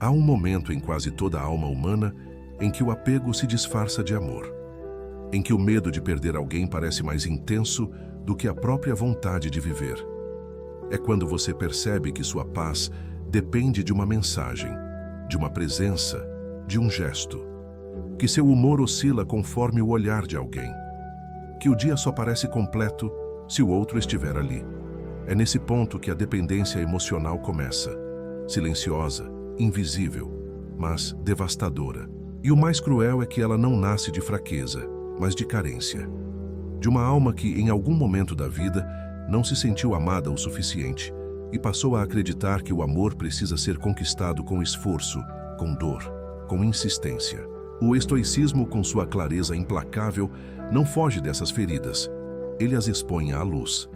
Há um momento em quase toda a alma humana em que o apego se disfarça de amor, em que o medo de perder alguém parece mais intenso do que a própria vontade de viver. É quando você percebe que sua paz depende de uma mensagem, de uma presença, de um gesto, que seu humor oscila conforme o olhar de alguém, que o dia só parece completo se o outro estiver ali. É nesse ponto que a dependência emocional começa, silenciosa, invisível, mas devastadora. E o mais cruel é que ela não nasce de fraqueza, mas de carência. De uma alma que, em algum momento da vida, não se sentiu amada o suficiente e passou a acreditar que o amor precisa ser conquistado com esforço, com dor, com insistência. O estoicismo, com sua clareza implacável, não foge dessas feridas. Ele as expõe à luz.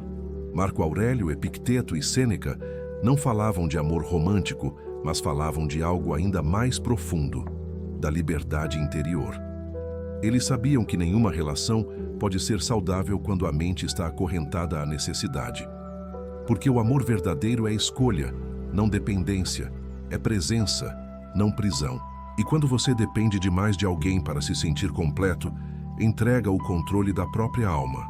Marco Aurélio, Epicteto e Sêneca não falavam de amor romântico, mas falavam de algo ainda mais profundo, da liberdade interior. Eles sabiam que nenhuma relação pode ser saudável quando a mente está acorrentada à necessidade. Porque o amor verdadeiro é escolha, não dependência, é presença, não prisão. E quando você depende demais de alguém para se sentir completo, entrega o controle da própria alma.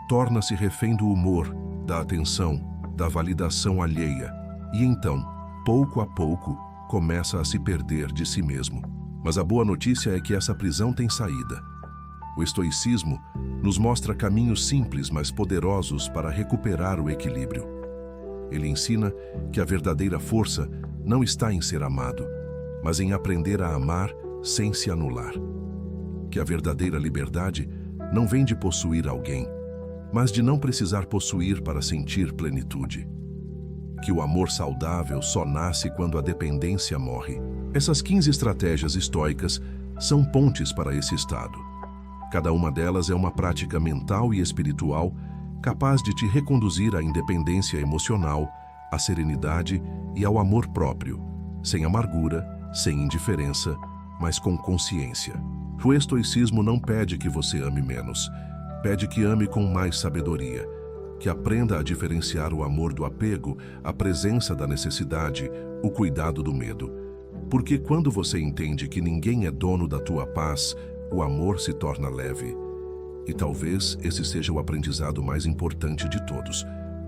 Torna-se refém do humor, da atenção, da validação alheia. E então, pouco a pouco, começa a se perder de si mesmo. Mas a boa notícia é que essa prisão tem saída. O estoicismo nos mostra caminhos simples, mas poderosos para recuperar o equilíbrio. Ele ensina que a verdadeira força não está em ser amado, mas em aprender a amar sem se anular. Que a verdadeira liberdade não vem de possuir alguém, mas de não precisar possuir para sentir plenitude. Que o amor saudável só nasce quando a dependência morre. Essas 15 estratégias estoicas são pontes para esse estado. Cada uma delas é uma prática mental e espiritual capaz de te reconduzir à independência emocional, à serenidade e ao amor próprio, sem amargura, sem indiferença, mas com consciência. O estoicismo não pede que você ame menos, pede que ame com mais sabedoria, que aprenda a diferenciar o amor do apego, a presença da necessidade, o cuidado do medo. Porque quando você entende que ninguém é dono da tua paz, o amor se torna leve. E talvez esse seja o aprendizado mais importante de todos.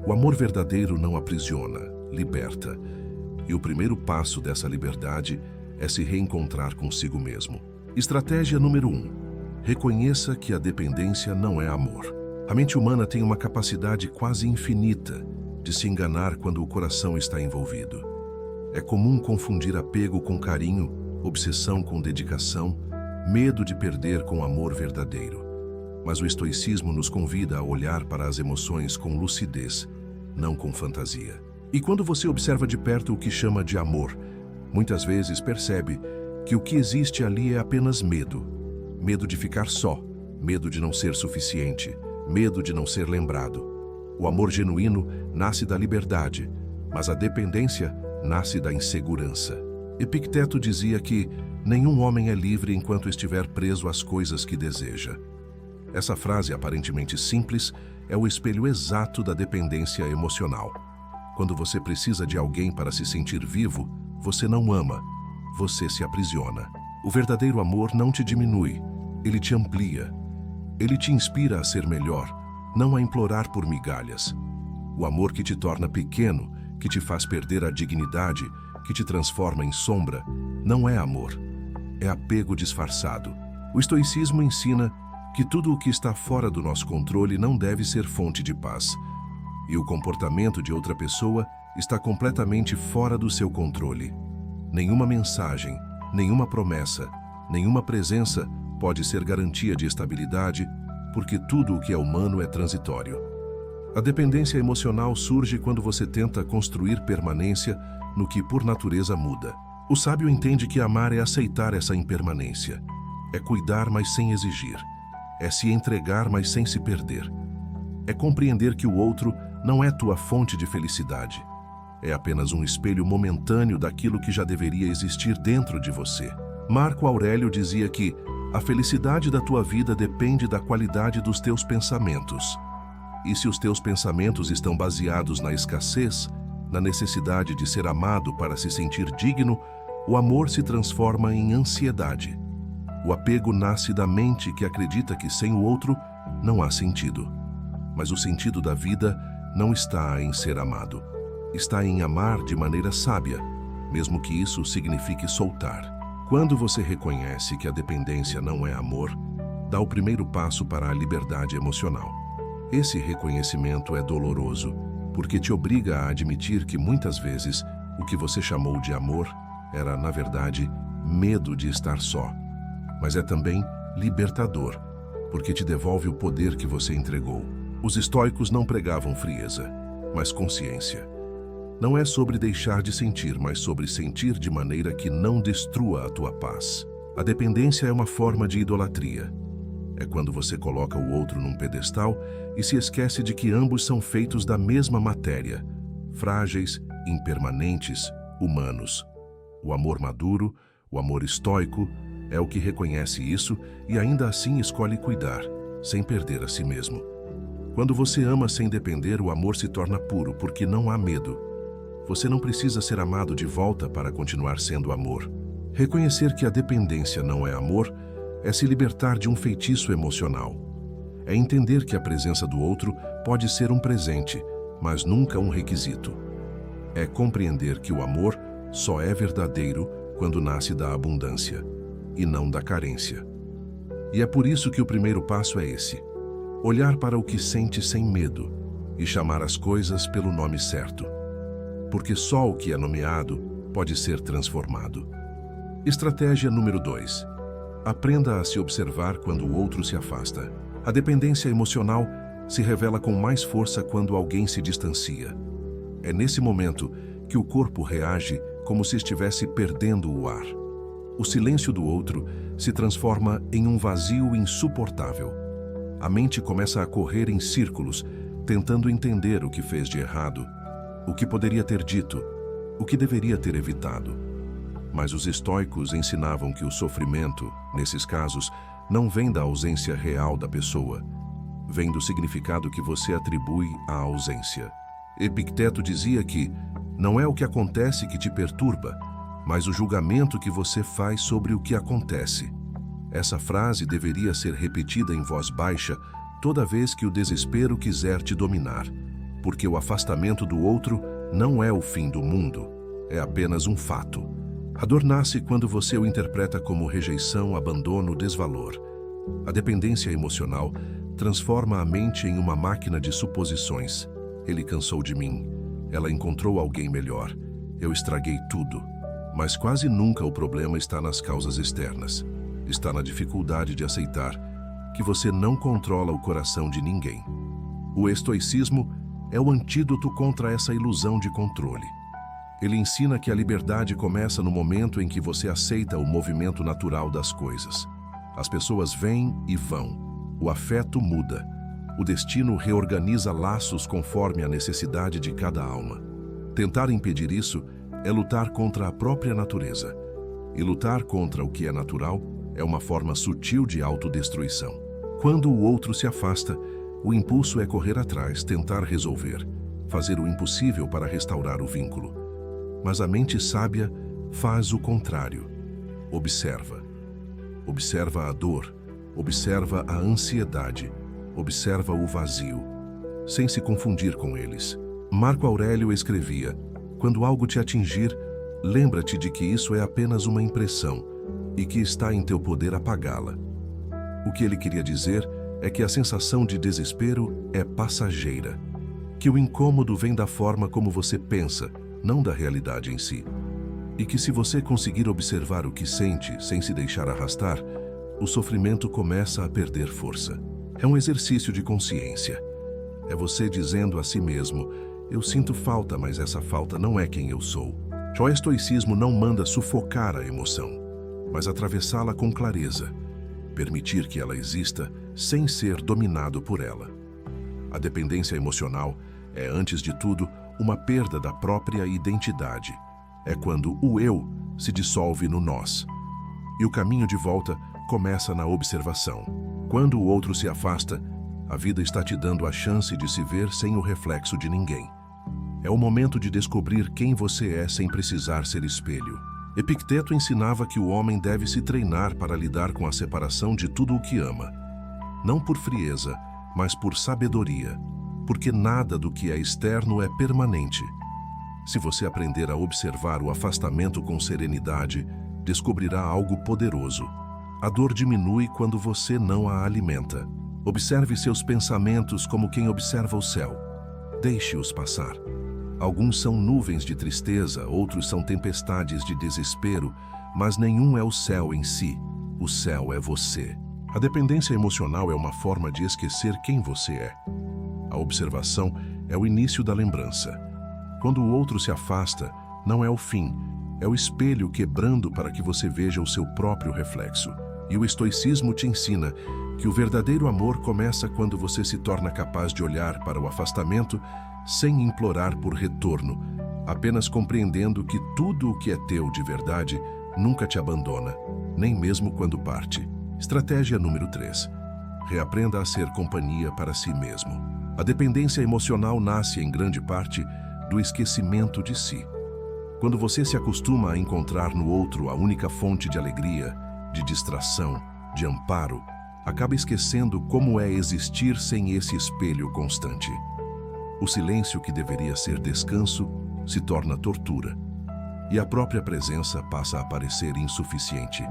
O amor verdadeiro não aprisiona, liberta. E o primeiro passo dessa liberdade é se reencontrar consigo mesmo. Estratégia número 1. Reconheça que a dependência não é amor. A mente humana tem uma capacidade quase infinita de se enganar quando o coração está envolvido. É comum confundir apego com carinho, obsessão com dedicação, medo de perder com amor verdadeiro. Mas o estoicismo nos convida a olhar para as emoções com lucidez, não com fantasia. E quando você observa de perto o que chama de amor, muitas vezes percebe que o que existe ali é apenas medo. Medo de ficar só, medo de não ser suficiente, medo de não ser lembrado. O amor genuíno nasce da liberdade, mas a dependência nasce da insegurança. Epicteto dizia que nenhum homem é livre enquanto estiver preso às coisas que deseja. Essa frase aparentemente simples é o espelho exato da dependência emocional. Quando você precisa de alguém para se sentir vivo, você não ama, você se aprisiona. O verdadeiro amor não te diminui, ele te amplia. Ele te inspira a ser melhor, não a implorar por migalhas. O amor que te torna pequeno, que te faz perder a dignidade, que te transforma em sombra, não é amor, é apego disfarçado. O estoicismo ensina que tudo o que está fora do nosso controle não deve ser fonte de paz. E o comportamento de outra pessoa está completamente fora do seu controle. Nenhuma mensagem, nenhuma promessa, nenhuma presença pode ser garantia de estabilidade, porque tudo o que é humano é transitório. A dependência emocional surge quando você tenta construir permanência no que por natureza muda. O sábio entende que amar é aceitar essa impermanência. É cuidar, mas sem exigir. É se entregar, mas sem se perder. É compreender que o outro não é tua fonte de felicidade. É apenas um espelho momentâneo daquilo que já deveria existir dentro de você. Marco Aurélio dizia que a felicidade da tua vida depende da qualidade dos teus pensamentos. E se os teus pensamentos estão baseados na escassez, na necessidade de ser amado para se sentir digno, o amor se transforma em ansiedade. O apego nasce da mente que acredita que sem o outro não há sentido. Mas o sentido da vida não está em ser amado. Está em amar de maneira sábia, mesmo que isso signifique soltar. Quando você reconhece que a dependência não é amor, dá o primeiro passo para a liberdade emocional. Esse reconhecimento é doloroso, porque te obriga a admitir que muitas vezes o que você chamou de amor era, na verdade, medo de estar só. Mas é também libertador, porque te devolve o poder que você entregou. Os estoicos não pregavam frieza, mas consciência. Não é sobre deixar de sentir, mas sobre sentir de maneira que não destrua a tua paz. A dependência é uma forma de idolatria. É quando você coloca o outro num pedestal e se esquece de que ambos são feitos da mesma matéria, frágeis, impermanentes, humanos. O amor maduro, o amor estoico, é o que reconhece isso e ainda assim escolhe cuidar, sem perder a si mesmo. Quando você ama sem depender, o amor se torna puro, porque não há medo. Você não precisa ser amado de volta para continuar sendo amor. Reconhecer que a dependência não é amor é se libertar de um feitiço emocional. É entender que a presença do outro pode ser um presente, mas nunca um requisito. É compreender que o amor só é verdadeiro quando nasce da abundância e não da carência. E é por isso que o primeiro passo é esse: olhar para o que sente sem medo e chamar as coisas pelo nome certo. Porque só o que é nomeado pode ser transformado. Estratégia número 2. Aprenda a se observar quando o outro se afasta. A dependência emocional se revela com mais força quando alguém se distancia. É nesse momento que o corpo reage como se estivesse perdendo o ar. O silêncio do outro se transforma em um vazio insuportável. A mente começa a correr em círculos, tentando entender o que fez de errado, o que poderia ter dito, o que deveria ter evitado. Mas os estoicos ensinavam que o sofrimento, nesses casos, não vem da ausência real da pessoa, vem do significado que você atribui à ausência. Epicteto dizia que não é o que acontece que te perturba, mas o julgamento que você faz sobre o que acontece. Essa frase deveria ser repetida em voz baixa toda vez que o desespero quiser te dominar, porque o afastamento do outro não é o fim do mundo, é apenas um fato. A dor nasce quando você o interpreta como rejeição, abandono, desvalor. A dependência emocional transforma a mente em uma máquina de suposições. Ele cansou de mim. Ela encontrou alguém melhor. Eu estraguei tudo. Mas quase nunca o problema está nas causas externas. Está na dificuldade de aceitar que você não controla o coração de ninguém. O estoicismo é o antídoto contra essa ilusão de controle. Ele ensina que a liberdade começa no momento em que você aceita o movimento natural das coisas. As pessoas vêm e vão. O afeto muda. O destino reorganiza laços conforme a necessidade de cada alma. Tentar impedir isso é lutar contra a própria natureza. E lutar contra o que é natural é uma forma sutil de autodestruição. Quando o outro se afasta, o impulso é correr atrás, tentar resolver, fazer o impossível para restaurar o vínculo. Mas a mente sábia faz o contrário. Observa. Observa a dor, observa a ansiedade, observa o vazio, sem se confundir com eles. Marco Aurélio escrevia: quando algo te atingir, lembra-te de que isso é apenas uma impressão e que está em teu poder apagá-la. O que ele queria dizer é que a sensação de desespero é passageira, que o incômodo vem da forma como você pensa, não da realidade em si. E que se você conseguir observar o que sente sem se deixar arrastar, o sofrimento começa a perder força. É um exercício de consciência. É você dizendo a si mesmo: eu sinto falta, mas essa falta não é quem eu sou. O estoicismo não manda sufocar a emoção, mas atravessá-la com clareza, permitir que ela exista sem ser dominado por ela. A dependência emocional é, antes de tudo, uma perda da própria identidade. É quando o eu se dissolve no nós. E o caminho de volta começa na observação. Quando o outro se afasta, a vida está te dando a chance de se ver sem o reflexo de ninguém. É o momento de descobrir quem você é sem precisar ser espelho. Epicteto ensinava que o homem deve se treinar para lidar com a separação de tudo o que ama, não por frieza, mas por sabedoria, porque nada do que é externo é permanente. Se você aprender a observar o afastamento com serenidade, descobrirá algo poderoso. A dor diminui quando você não a alimenta. Observe seus pensamentos como quem observa o céu. Deixe-os passar. Alguns são nuvens de tristeza, outros são tempestades de desespero, mas nenhum é o céu em si. O céu é você. A dependência emocional é uma forma de esquecer quem você é. A observação é o início da lembrança. Quando o outro se afasta, não é o fim, é o espelho quebrando para que você veja o seu próprio reflexo. E o estoicismo te ensina que o verdadeiro amor começa quando você se torna capaz de olhar para o afastamento sem implorar por retorno, apenas compreendendo que tudo o que é teu de verdade nunca te abandona, nem mesmo quando parte. Estratégia número 3. Reaprenda a ser companhia para si mesmo. A dependência emocional nasce, em grande parte, do esquecimento de si. Quando você se acostuma a encontrar no outro a única fonte de alegria, de distração, de amparo, acaba esquecendo como é existir sem esse espelho constante. O silêncio que deveria ser descanso se torna tortura, e a própria presença passa a parecer insuficiente.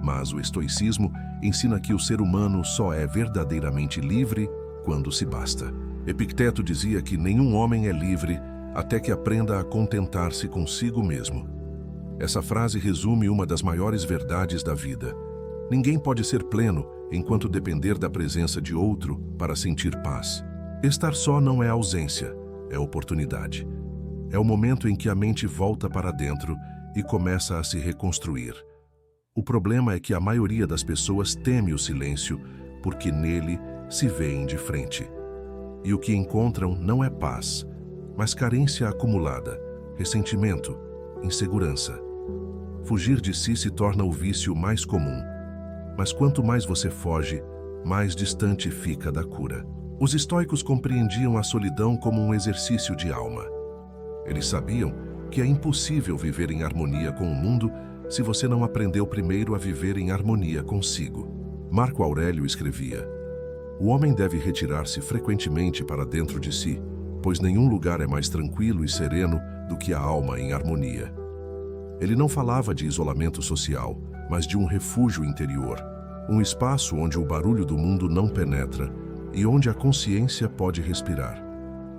Mas o estoicismo ensina que o ser humano só é verdadeiramente livre quando se basta. Epicteto dizia que nenhum homem é livre até que aprenda a contentar-se consigo mesmo. Essa frase resume uma das maiores verdades da vida. Ninguém pode ser pleno enquanto depender da presença de outro para sentir paz. Estar só não é ausência, é oportunidade. É o momento em que a mente volta para dentro e começa a se reconstruir. O problema é que a maioria das pessoas teme o silêncio porque nele se veem de frente. E o que encontram não é paz, mas carência acumulada, ressentimento, insegurança. Fugir de si se torna o vício mais comum, mas quanto mais você foge, mais distante fica da cura. Os estoicos compreendiam a solidão como um exercício de alma. Eles sabiam que é impossível viver em harmonia com o mundo se você não aprendeu primeiro a viver em harmonia consigo. Marco Aurélio escrevia: "O homem deve retirar-se frequentemente para dentro de si, pois nenhum lugar é mais tranquilo e sereno do que a alma em harmonia." Ele não falava de isolamento social, mas de um refúgio interior, um espaço onde o barulho do mundo não penetra e onde a consciência pode respirar.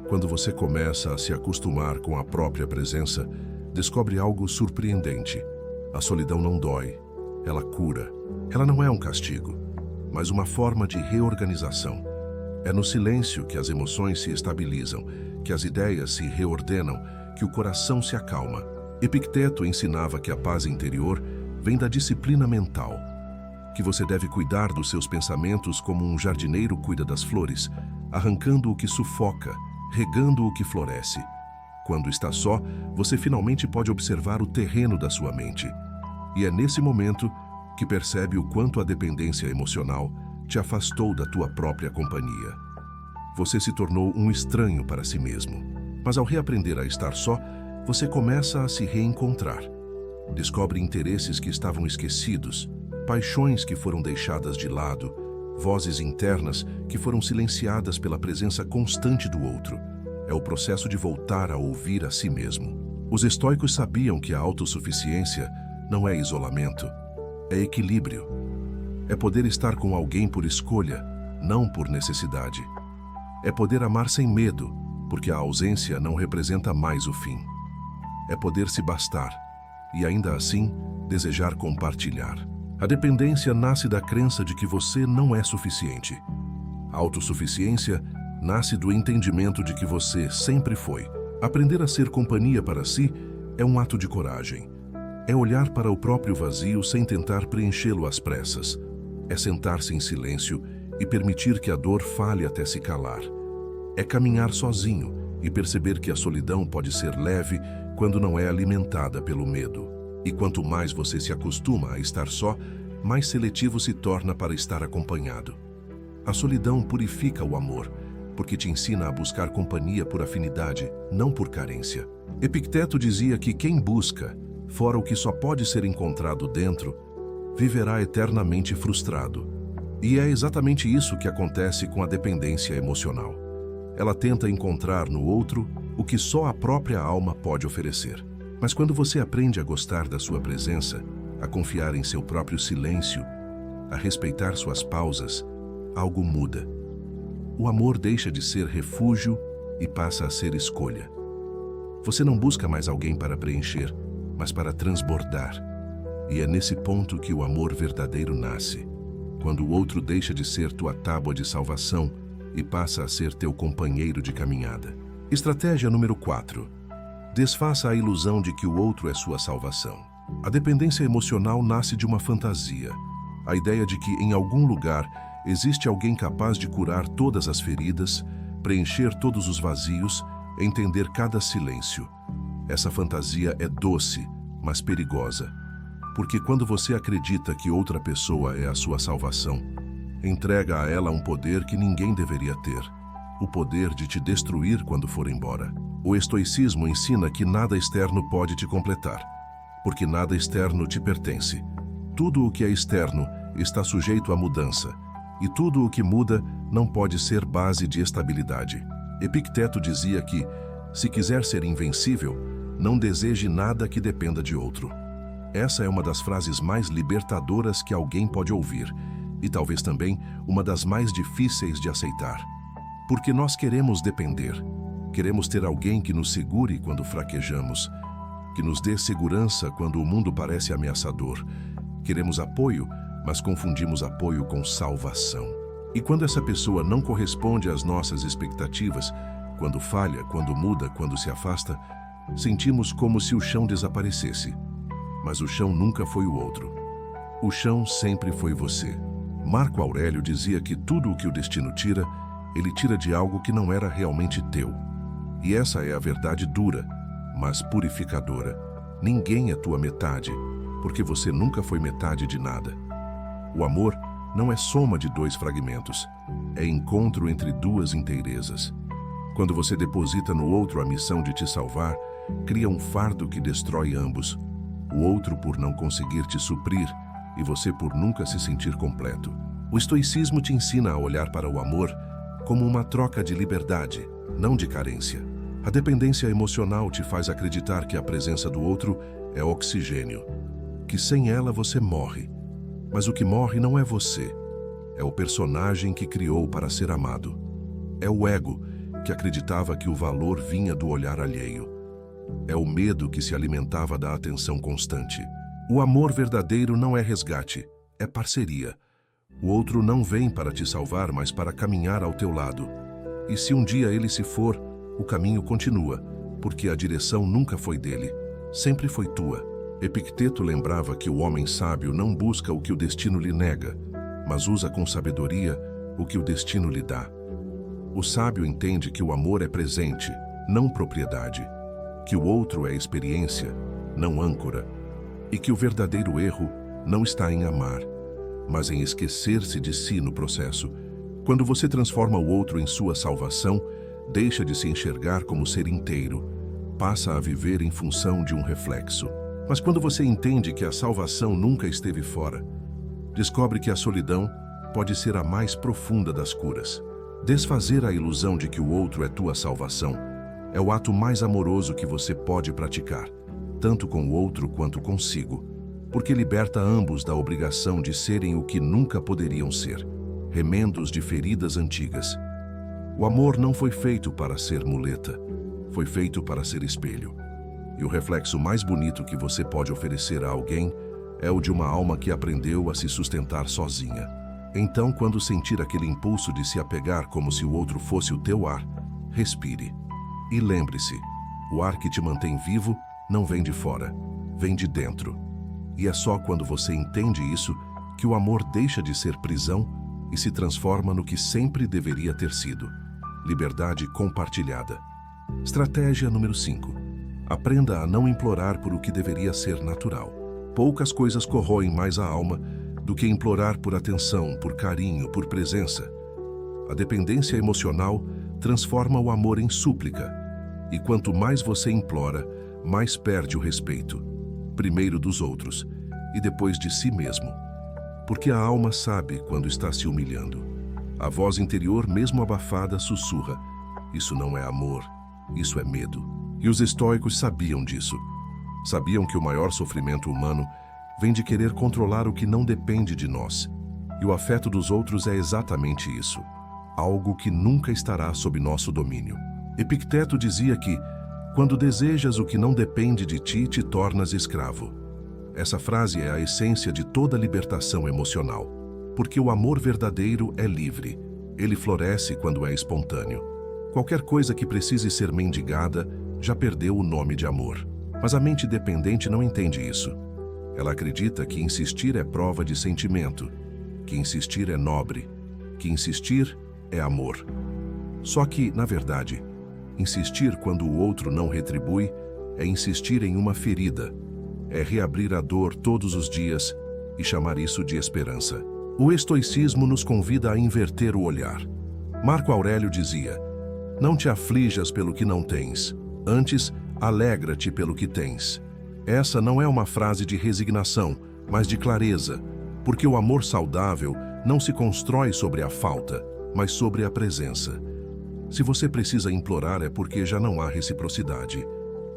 Quando você começa a se acostumar com a própria presença, descobre algo surpreendente. A solidão não dói, ela cura. Ela não é um castigo, mas uma forma de reorganização. É no silêncio que as emoções se estabilizam, que as ideias se reordenam, que o coração se acalma. Epicteto ensinava que a paz interior vem da disciplina mental, que você deve cuidar dos seus pensamentos como um jardineiro cuida das flores, arrancando o que sufoca, regando o que floresce. Quando está só, você finalmente pode observar o terreno da sua mente. E é nesse momento que percebe o quanto a dependência emocional te afastou da tua própria companhia. Você se tornou um estranho para si mesmo. Mas ao reaprender a estar só, você começa a se reencontrar. Descobre interesses que estavam esquecidos, paixões que foram deixadas de lado, vozes internas que foram silenciadas pela presença constante do outro. É o processo de voltar a ouvir a si mesmo. Os estoicos sabiam que a autossuficiência não é isolamento, é equilíbrio. É poder estar com alguém por escolha, não por necessidade. É poder amar sem medo, porque a ausência não representa mais o fim. É poder se bastar e, ainda assim, desejar compartilhar. A dependência nasce da crença de que você não é suficiente. A autossuficiência nasce do entendimento de que você sempre foi. Aprender a ser companhia para si é um ato de coragem. É olhar para o próprio vazio sem tentar preenchê-lo às pressas. É sentar-se em silêncio e permitir que a dor fale até se calar. É caminhar sozinho e perceber que a solidão pode ser leve quando não é alimentada pelo medo. E quanto mais você se acostuma a estar só, mais seletivo se torna para estar acompanhado. A solidão purifica o amor, porque te ensina a buscar companhia por afinidade, não por carência. Epicteto dizia que quem busca fora o que só pode ser encontrado dentro, viverá eternamente frustrado. E é exatamente isso que acontece com a dependência emocional. Ela tenta encontrar no outro o que só a própria alma pode oferecer. Mas quando você aprende a gostar da sua presença, a confiar em seu próprio silêncio, a respeitar suas pausas, algo muda. O amor deixa de ser refúgio e passa a ser escolha. Você não busca mais alguém para preencher, mas para transbordar. E é nesse ponto que o amor verdadeiro nasce, quando o outro deixa de ser tua tábua de salvação e passa a ser teu companheiro de caminhada. Estratégia número 4. Desfaça a ilusão de que o outro é sua salvação. A dependência emocional nasce de uma fantasia, a ideia de que em algum lugar existe alguém capaz de curar todas as feridas, preencher todos os vazios, entender cada silêncio. Essa fantasia é doce, mas perigosa, porque quando você acredita que outra pessoa é a sua salvação, entrega a ela um poder que ninguém deveria ter, o poder de te destruir quando for embora. O estoicismo ensina que nada externo pode te completar, porque nada externo te pertence. Tudo o que é externo está sujeito à mudança, e tudo o que muda não pode ser base de estabilidade. Epicteto dizia que, se quiser ser invencível, não deseje nada que dependa de outro. Essa é uma das frases mais libertadoras que alguém pode ouvir, e talvez também uma das mais difíceis de aceitar. Porque nós queremos depender. Queremos ter alguém que nos segure quando fraquejamos, que nos dê segurança quando o mundo parece ameaçador. Queremos apoio, mas confundimos apoio com salvação. E quando essa pessoa não corresponde às nossas expectativas, quando falha, quando muda, quando se afasta, sentimos como se o chão desaparecesse. Mas o chão nunca foi o outro. O chão sempre foi você. Marco Aurélio dizia que tudo o que o destino tira, ele tira de algo que não era realmente teu. E essa é a verdade dura, mas purificadora. Ninguém é tua metade, porque você nunca foi metade de nada. O amor não é soma de dois fragmentos, é encontro entre duas inteirezas. Quando você deposita no outro a missão de te salvar, cria um fardo que destrói ambos. O outro por não conseguir te suprir e você por nunca se sentir completo. O estoicismo te ensina a olhar para o amor como uma troca de liberdade, não de carência. A dependência emocional te faz acreditar que a presença do outro é oxigênio, que sem ela você morre. Mas o que morre não é você, é o personagem que criou para ser amado. É o ego que acreditava que o valor vinha do olhar alheio. É o medo que se alimentava da atenção constante. O amor verdadeiro não é resgate, é parceria. O outro não vem para te salvar, mas para caminhar ao teu lado. E se um dia ele se for, o caminho continua, porque a direção nunca foi dele, sempre foi tua. Epicteto lembrava que o homem sábio não busca o que o destino lhe nega, mas usa com sabedoria o que o destino lhe dá. O sábio entende que o amor é presente, não propriedade, que o outro é experiência, não âncora, e que o verdadeiro erro não está em amar, mas em esquecer-se de si no processo. Quando você transforma o outro em sua salvação, deixa de se enxergar como ser inteiro, passa a viver em função de um reflexo. Mas quando você entende que a salvação nunca esteve fora, descobre que a solidão pode ser a mais profunda das curas. Desfazer a ilusão de que o outro é tua salvação é o ato mais amoroso que você pode praticar, tanto com o outro quanto consigo, porque liberta ambos da obrigação de serem o que nunca poderiam ser, remendos de feridas antigas. O amor não foi feito para ser muleta, foi feito para ser espelho. E o reflexo mais bonito que você pode oferecer a alguém é o de uma alma que aprendeu a se sustentar sozinha. Então, quando sentir aquele impulso de se apegar como se o outro fosse o teu ar, respire. E lembre-se, o ar que te mantém vivo não vem de fora, vem de dentro. E é só quando você entende isso que o amor deixa de ser prisão e se transforma no que sempre deveria ter sido: liberdade compartilhada. Estratégia número 5. Aprenda a não implorar por o que deveria ser natural. Poucas coisas corroem mais a alma do que implorar por atenção, por carinho, por presença. A dependência emocional transforma o amor em súplica, e quanto mais você implora, mais perde o respeito. primeiro dos outros e depois de si mesmo. Porque a alma sabe quando está se humilhando. A voz interior, mesmo abafada, sussurra: isso não é amor, isso é medo. E os estoicos sabiam disso. Sabiam que o maior sofrimento humano vem de querer controlar o que não depende de nós. E o afeto dos outros é exatamente isso. Algo que nunca estará sob nosso domínio. Epicteto dizia que, quando desejas o que não depende de ti, te tornas escravo. Essa frase é a essência de toda libertação emocional. Porque o amor verdadeiro é livre. Ele floresce quando é espontâneo. Qualquer coisa que precise ser mendigada já perdeu o nome de amor. Mas a mente dependente não entende isso. Ela acredita que insistir é prova de sentimento, que insistir é nobre, que insistir é amor. Só que, na verdade, insistir quando o outro não retribui é insistir em uma ferida, é reabrir a dor todos os dias e chamar isso de esperança. O estoicismo nos convida a inverter o olhar. Marco Aurélio dizia: não te aflijas pelo que não tens, antes alegra-te pelo que tens. Essa não é uma frase de resignação, mas de clareza, porque o amor saudável não se constrói sobre a falta, mas sobre a presença. Se você precisa implorar é porque já não há reciprocidade.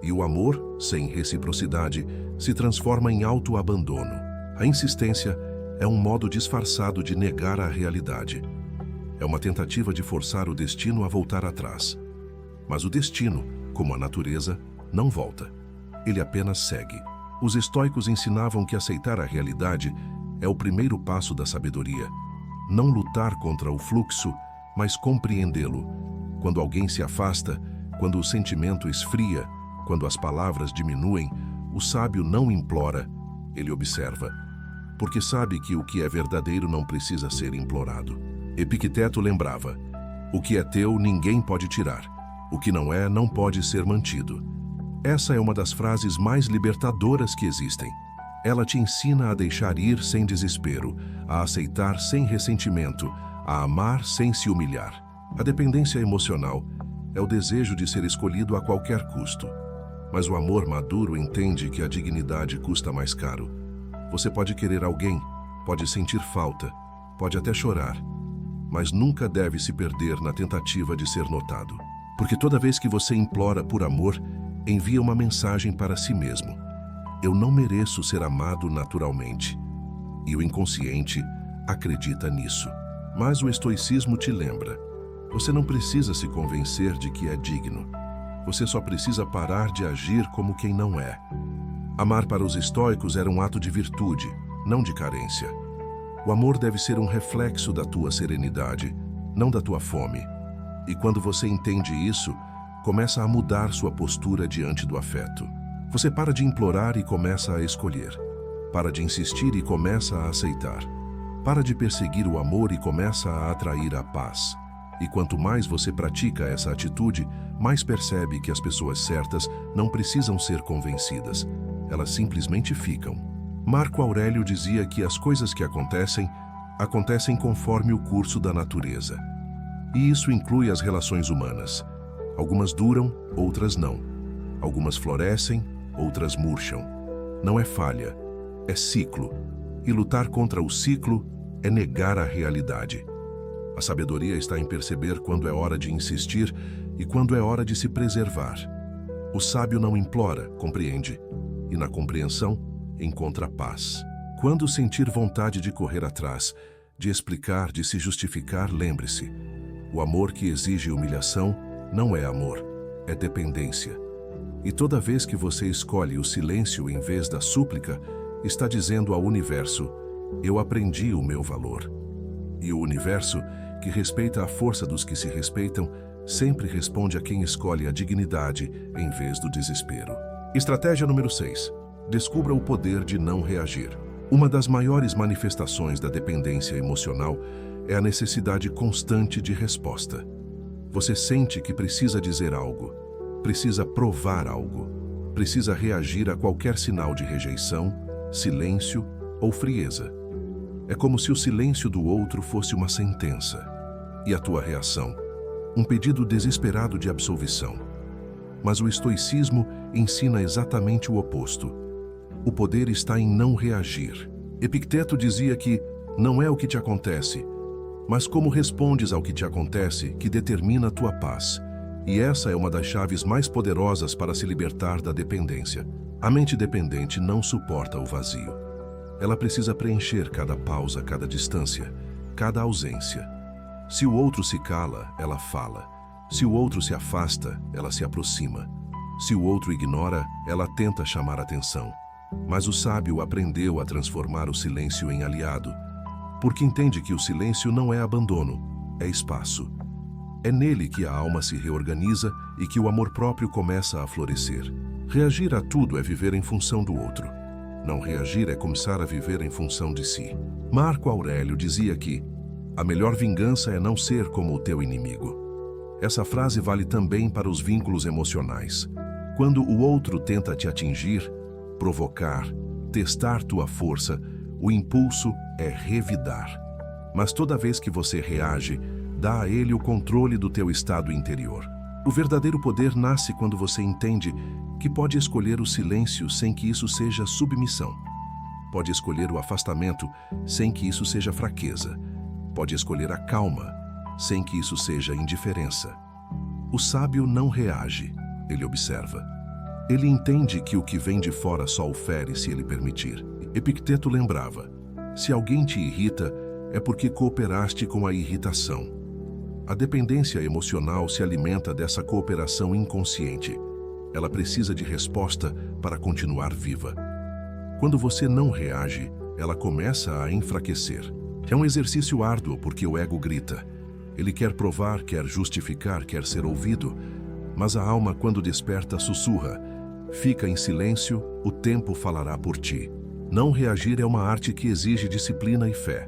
E o amor, sem reciprocidade, se transforma em autoabandono. A insistência é um modo disfarçado de negar a realidade. É uma tentativa de forçar o destino a voltar atrás. Mas o destino, como a natureza, não volta. Ele apenas segue. Os estoicos ensinavam que aceitar a realidade é o primeiro passo da sabedoria. Não lutar contra o fluxo, mas compreendê-lo. Quando alguém se afasta, quando o sentimento esfria, quando as palavras diminuem, o sábio não implora, ele observa. Porque sabe que o que é verdadeiro não precisa ser implorado. Epicteto lembrava: o que é teu ninguém pode tirar. O que não é, não pode ser mantido. Essa é uma das frases mais libertadoras que existem. Ela te ensina a deixar ir sem desespero, a aceitar sem ressentimento, a amar sem se humilhar. A dependência emocional é o desejo de ser escolhido a qualquer custo. Mas o amor maduro entende que a dignidade custa mais caro. Você pode querer alguém, pode sentir falta, pode até chorar, mas nunca deve se perder na tentativa de ser notado. Porque toda vez que você implora por amor, envia uma mensagem para si mesmo: eu não mereço ser amado naturalmente. E o inconsciente acredita nisso. Mas o estoicismo te lembra: você não precisa se convencer de que é digno. Você só precisa parar de agir como quem não é. Amar para os estoicos era um ato de virtude, não de carência. O amor deve ser um reflexo da tua serenidade, não da tua fome. E quando você entende isso, começa a mudar sua postura diante do afeto. Você para de implorar e começa a escolher. Para de insistir e começa a aceitar. Para de perseguir o amor e começa a atrair a paz. E quanto mais você pratica essa atitude, mais percebe que as pessoas certas não precisam ser convencidas. Elas simplesmente ficam. Marco Aurélio dizia que as coisas que acontecem conforme o curso da natureza. E isso inclui as relações humanas. Algumas duram, outras não. Algumas florescem, outras murcham. Não é falha, é ciclo. E lutar contra o ciclo é negar a realidade. A sabedoria está em perceber quando é hora de insistir e quando é hora de se preservar. O sábio não implora, compreende. E na compreensão, encontra paz. Quando sentir vontade de correr atrás, de explicar, de se justificar, lembre-se: o amor que exige humilhação não é amor, é dependência. E toda vez que você escolhe o silêncio em vez da súplica, está dizendo ao universo: eu aprendi o meu valor. E o universo, que respeita a força dos que se respeitam, sempre responde a quem escolhe a dignidade em vez do desespero. Estratégia número 6. Descubra o poder de não reagir. Uma das maiores manifestações da dependência emocional é a necessidade constante de resposta. Você sente que precisa dizer algo, precisa provar algo, precisa reagir a qualquer sinal de rejeição, silêncio ou frieza. É como se o silêncio do outro fosse uma sentença. E a tua reação? Um pedido desesperado de absolvição. Mas o estoicismo ensina exatamente o oposto. O poder está em não reagir. Epicteto dizia que não é o que te acontece, mas como respondes ao que te acontece que determina a tua paz. E essa é uma das chaves mais poderosas para se libertar da dependência. A mente dependente não suporta o vazio. Ela precisa preencher cada pausa, cada distância, cada ausência. Se o outro se cala, ela fala. Se o outro se afasta, ela se aproxima. Se o outro ignora, ela tenta chamar atenção. Mas o sábio aprendeu a transformar o silêncio em aliado, porque entende que o silêncio não é abandono, é espaço. É nele que a alma se reorganiza e que o amor próprio começa a florescer. Reagir a tudo é viver em função do outro. Não reagir é começar a viver em função de si. Marco Aurélio dizia que a melhor vingança é não ser como o teu inimigo. Essa frase vale também para os vínculos emocionais. Quando o outro tenta te atingir, provocar, testar tua força, o impulso é revidar. Mas toda vez que você reage, dá a ele o controle do teu estado interior. O verdadeiro poder nasce quando você entende que pode escolher o silêncio sem que isso seja submissão. Pode escolher o afastamento sem que isso seja fraqueza. Pode escolher a calma sem que isso seja indiferença. O sábio não reage, ele observa. Ele entende que o que vem de fora só o fere se ele permitir. Epicteto lembrava: se alguém te irrita, é porque cooperaste com a irritação. A dependência emocional se alimenta dessa cooperação inconsciente. Ela precisa de resposta para continuar viva. Quando você não reage, ela começa a enfraquecer. É um exercício árduo porque o ego grita. Ele quer provar, quer justificar, quer ser ouvido. Mas a alma, quando desperta, sussurra: fica em silêncio, o tempo falará por ti. Não reagir é uma arte que exige disciplina e fé.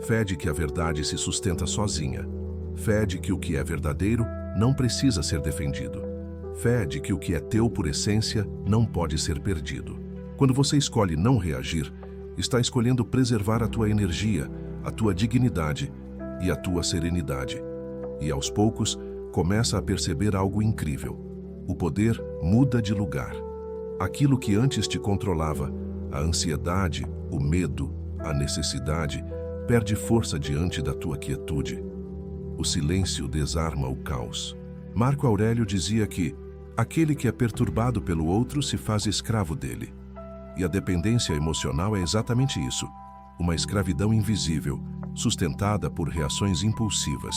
Fé de que a verdade se sustenta sozinha. Fé de que o que é verdadeiro não precisa ser defendido. Fé de que o que é teu por essência não pode ser perdido. Quando você escolhe não reagir, está escolhendo preservar a tua energia, a tua dignidade e a tua serenidade. E aos poucos, começa a perceber algo incrível. O poder muda de lugar. Aquilo que antes te controlava, a ansiedade, o medo, a necessidade, perde força diante da tua quietude. O silêncio desarma o caos. Marco Aurélio dizia que aquele que é perturbado pelo outro se faz escravo dele. E a dependência emocional é exatamente isso, uma escravidão invisível, sustentada por reações impulsivas.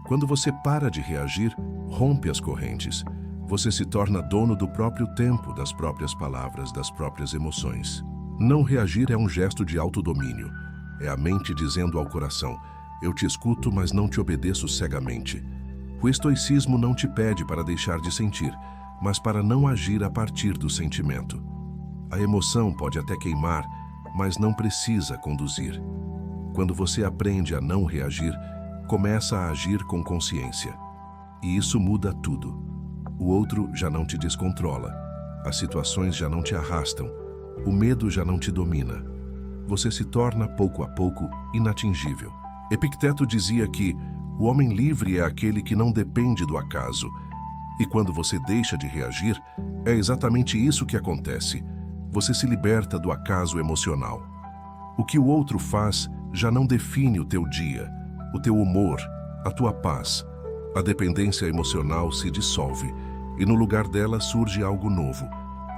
Quando você para de reagir, rompe as correntes. Você se torna dono do próprio tempo, das próprias palavras, das próprias emoções. Não reagir é um gesto de autodomínio. É a mente dizendo ao coração: eu te escuto, mas não te obedeço cegamente. O estoicismo não te pede para deixar de sentir, mas para não agir a partir do sentimento. A emoção pode até queimar, mas não precisa conduzir. Quando você aprende a não reagir, começa a agir com consciência. E isso muda tudo. O outro já não te descontrola. As situações já não te arrastam. O medo já não te domina. Você se torna, pouco a pouco, inatingível. Epicteto dizia que o homem livre é aquele que não depende do acaso. E quando você deixa de reagir, é exatamente isso que acontece. Você se liberta do acaso emocional. O que o outro faz já não define o teu dia, o teu humor, a tua paz. A dependência emocional se dissolve e no lugar dela surge algo novo,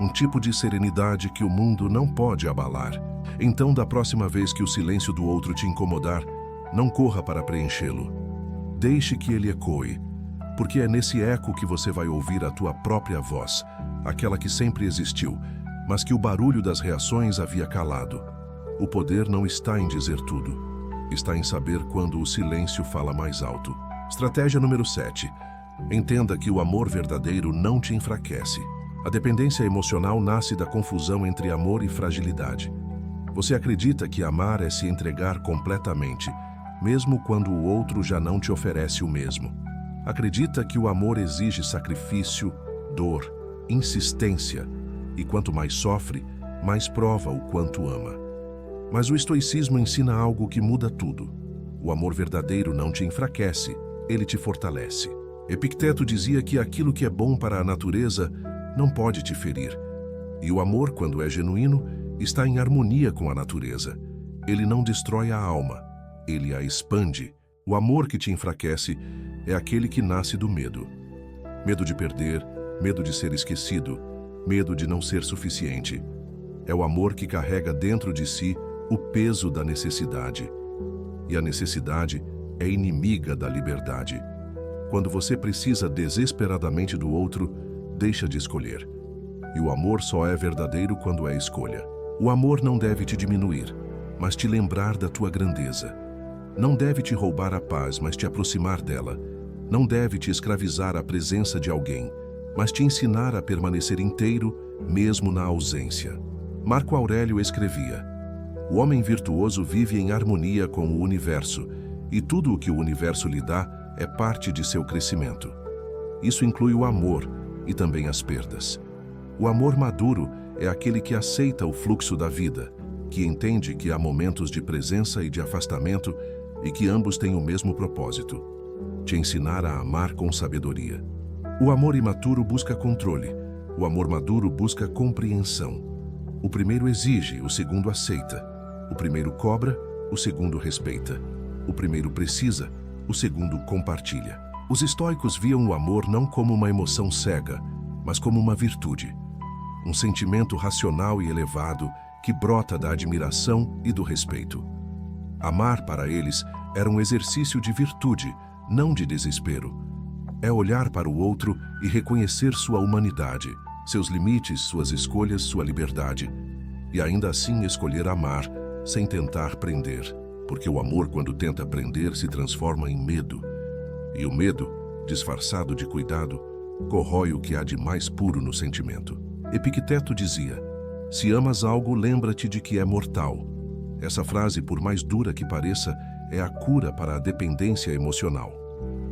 um tipo de serenidade que o mundo não pode abalar. Então, da próxima vez que o silêncio do outro te incomodar, não corra para preenchê-lo. Deixe que ele ecoe, porque é nesse eco que você vai ouvir a tua própria voz, aquela que sempre existiu, mas que o barulho das reações havia calado. O poder não está em dizer tudo, está em saber quando o silêncio fala mais alto. Estratégia número 7. Entenda que o amor verdadeiro não te enfraquece. A dependência emocional nasce da confusão entre amor e fragilidade. Você acredita que amar é se entregar completamente, mesmo quando o outro já não te oferece o mesmo. Acredita que o amor exige sacrifício, dor, insistência, e quanto mais sofre, mais prova o quanto ama. Mas o estoicismo ensina algo que muda tudo. O amor verdadeiro não te enfraquece, ele te fortalece. Epicteto dizia que aquilo que é bom para a natureza não pode te ferir, E o amor, quando é genuíno, está em harmonia com a natureza. Ele não destrói a alma, ele a expande. O amor que te enfraquece é aquele que nasce do medo. Medo de perder, medo de ser esquecido, medo de não ser suficiente. É o amor que carrega dentro de si o peso da necessidade. E a necessidade é inimiga da liberdade. Quando você precisa desesperadamente do outro, deixa de escolher. E o amor só é verdadeiro quando é escolha. O amor não deve te diminuir, mas te lembrar da tua grandeza. Não deve te roubar a paz, mas te aproximar dela. Não deve te escravizar à presença de alguém, mas te ensinar a permanecer inteiro, mesmo na ausência. Marco Aurélio escrevia: o homem virtuoso vive em harmonia com o universo, e tudo o que o universo lhe dá é parte de seu crescimento. Isso inclui o amor e também as perdas. O amor maduro é aquele que aceita o fluxo da vida, que entende que há momentos de presença e de afastamento e que ambos têm o mesmo propósito: te ensinar a amar com sabedoria. O amor imaturo busca controle, o amor maduro busca compreensão. O primeiro exige, o segundo aceita. O primeiro cobra, o segundo respeita. O primeiro precisa, o segundo compartilha. Os estoicos viam o amor não como uma emoção cega, mas como uma virtude. Um sentimento racional e elevado que brota da admiração e do respeito. Amar para eles era um exercício de virtude, não de desespero. É olhar para o outro e reconhecer sua humanidade, seus limites, suas escolhas, sua liberdade. E ainda assim escolher amar, sem tentar prender. Porque o amor, quando tenta prender, se transforma em medo. E o medo, disfarçado de cuidado, corrói o que há de mais puro no sentimento. Epicteto dizia: se amas algo, lembra-te de que é mortal. Essa frase, por mais dura que pareça, é a cura para a dependência emocional.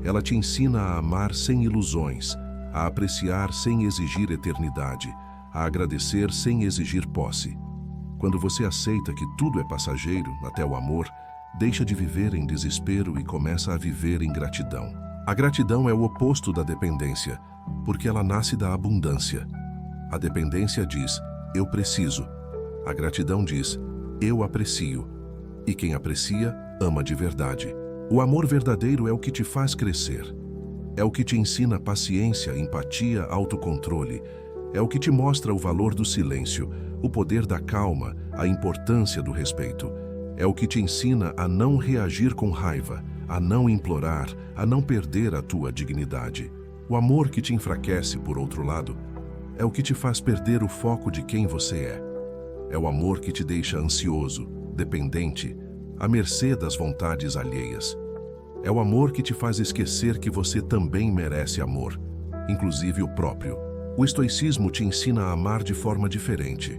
Ela te ensina a amar sem ilusões, a apreciar sem exigir eternidade, a agradecer sem exigir posse. Quando você aceita que tudo é passageiro, até o amor, deixa de viver em desespero e começa a viver em gratidão. A gratidão é o oposto da dependência, porque ela nasce da abundância. A dependência diz: eu preciso. A gratidão diz: eu aprecio. E quem aprecia, ama de verdade. O amor verdadeiro é o que te faz crescer. É o que te ensina paciência, empatia, autocontrole. É o que te mostra o valor do silêncio, o poder da calma, a importância do respeito. É o que te ensina a não reagir com raiva, a não implorar, a não perder a tua dignidade. O amor que te enfraquece, por outro lado, é o que te faz perder o foco de quem você é. É o amor que te deixa ansioso, dependente, à mercê das vontades alheias. É o amor que te faz esquecer que você também merece amor, inclusive o próprio. O estoicismo te ensina a amar de forma diferente.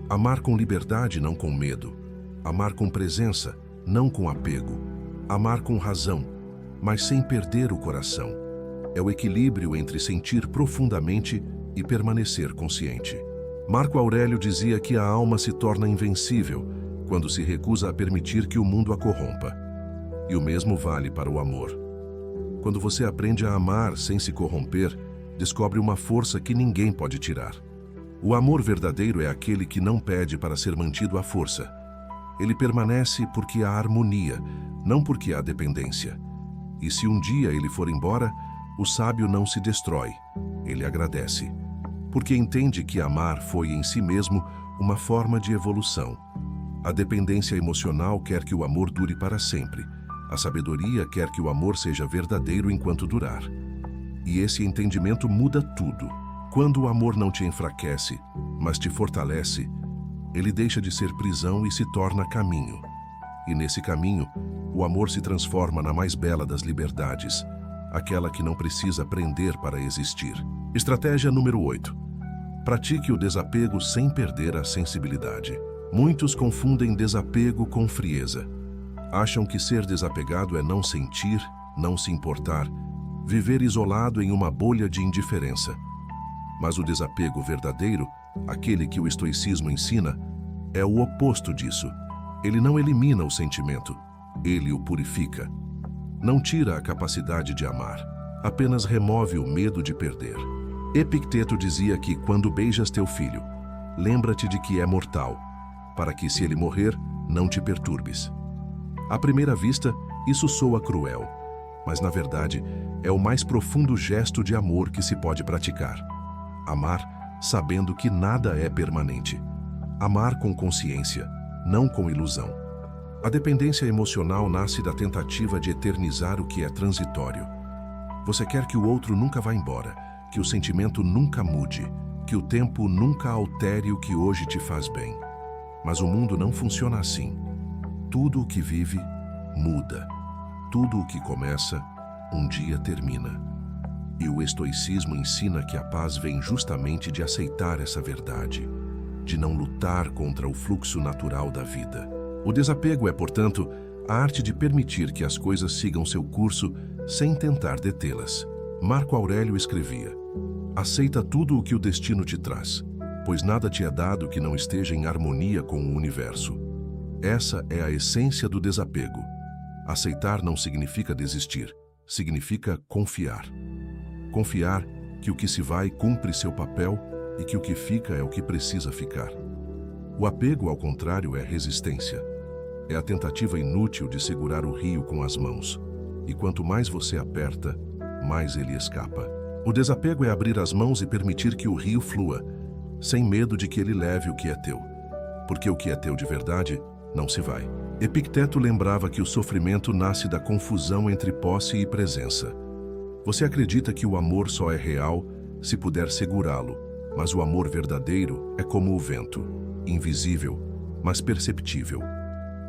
Amar com liberdade, não com medo. Amar com presença, não com apego. Amar com razão, mas sem perder o coração. É o equilíbrio entre sentir profundamente e permanecer consciente. Marco Aurélio dizia que a alma se torna invencível quando se recusa a permitir que o mundo a corrompa. E o mesmo vale para o amor. Quando você aprende a amar sem se corromper, descobre uma força que ninguém pode tirar. O amor verdadeiro é aquele que não pede para ser mantido à força. Ele permanece porque há harmonia, não porque há dependência. E se um dia ele for embora, o sábio não se destrói, ele agradece. Porque entende que amar foi em si mesmo uma forma de evolução. A dependência emocional quer que o amor dure para sempre. A sabedoria quer que o amor seja verdadeiro enquanto durar. E esse entendimento muda tudo. Quando o amor não te enfraquece, mas te fortalece, ele deixa de ser prisão e se torna caminho. E nesse caminho, o amor se transforma na mais bela das liberdades, aquela que não precisa prender para existir. Estratégia número 8. Pratique o desapego sem perder a sensibilidade. Muitos confundem desapego com frieza. Acham que ser desapegado é não sentir, não se importar, viver isolado em uma bolha de indiferença. Mas o desapego verdadeiro, aquele que o estoicismo ensina, é o oposto disso. Ele não elimina o sentimento, ele o purifica. Não tira a capacidade de amar, apenas remove o medo de perder. Epicteto dizia que quando beijas teu filho, lembra-te de que é mortal, para que, se ele morrer, não te perturbes. À primeira vista, isso soa cruel, mas na verdade é o mais profundo gesto de amor que se pode praticar. Amar sabendo que nada é permanente. Amar com consciência, não com ilusão. A dependência emocional nasce da tentativa de eternizar o que é transitório. Você quer que o outro nunca vá embora, que o sentimento nunca mude, que o tempo nunca altere o que hoje te faz bem. Mas o mundo não funciona assim. Tudo o que vive, muda. Tudo o que começa, um dia termina. E o estoicismo ensina que a paz vem justamente de aceitar essa verdade, de não lutar contra o fluxo natural da vida. O desapego é, portanto, a arte de permitir que as coisas sigam seu curso sem tentar detê-las. Marco Aurélio escrevia: aceita tudo o que o destino te traz, pois nada te é dado que não esteja em harmonia com o universo. Essa é a essência do desapego. Aceitar não significa desistir, significa confiar. Confiar que o que se vai cumpre seu papel e que o que fica é o que precisa ficar. O apego, ao contrário, é resistência. É a tentativa inútil de segurar o rio com as mãos. E quanto mais você aperta, mais ele escapa. O desapego é abrir as mãos e permitir que o rio flua, sem medo de que ele leve o que é teu. Porque o que é teu de verdade não se vai. Epicteto lembrava que o sofrimento nasce da confusão entre posse e presença. Você acredita que o amor só é real se puder segurá-lo, mas o amor verdadeiro é como o vento, invisível, mas perceptível.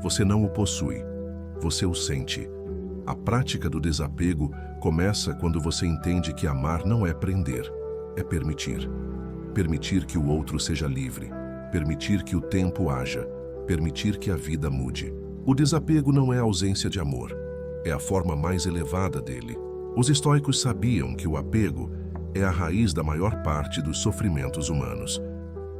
Você não o possui, você o sente. A prática do desapego começa quando você entende que amar não é prender, é permitir. Permitir que o outro seja livre, permitir que o tempo haja, permitir que a vida mude. O desapego não é a ausência de amor, é a forma mais elevada dele. Os estoicos sabiam que o apego é a raiz da maior parte dos sofrimentos humanos,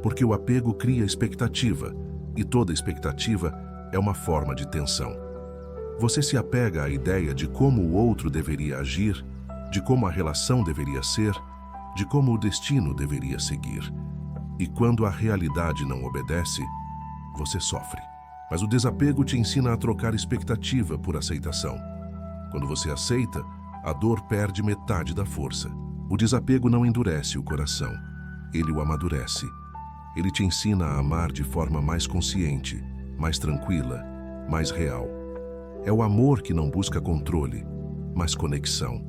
porque o apego cria expectativa, e toda expectativa é uma forma de tensão. Você se apega à ideia de como o outro deveria agir, de como a relação deveria ser, de como o destino deveria seguir. E quando a realidade não obedece, você sofre. Mas o desapego te ensina a trocar expectativa por aceitação. Quando você aceita, a dor perde metade da força. O desapego não endurece o coração, ele o amadurece. Ele te ensina a amar de forma mais consciente, mais tranquila, mais real. É o amor que não busca controle, mas conexão.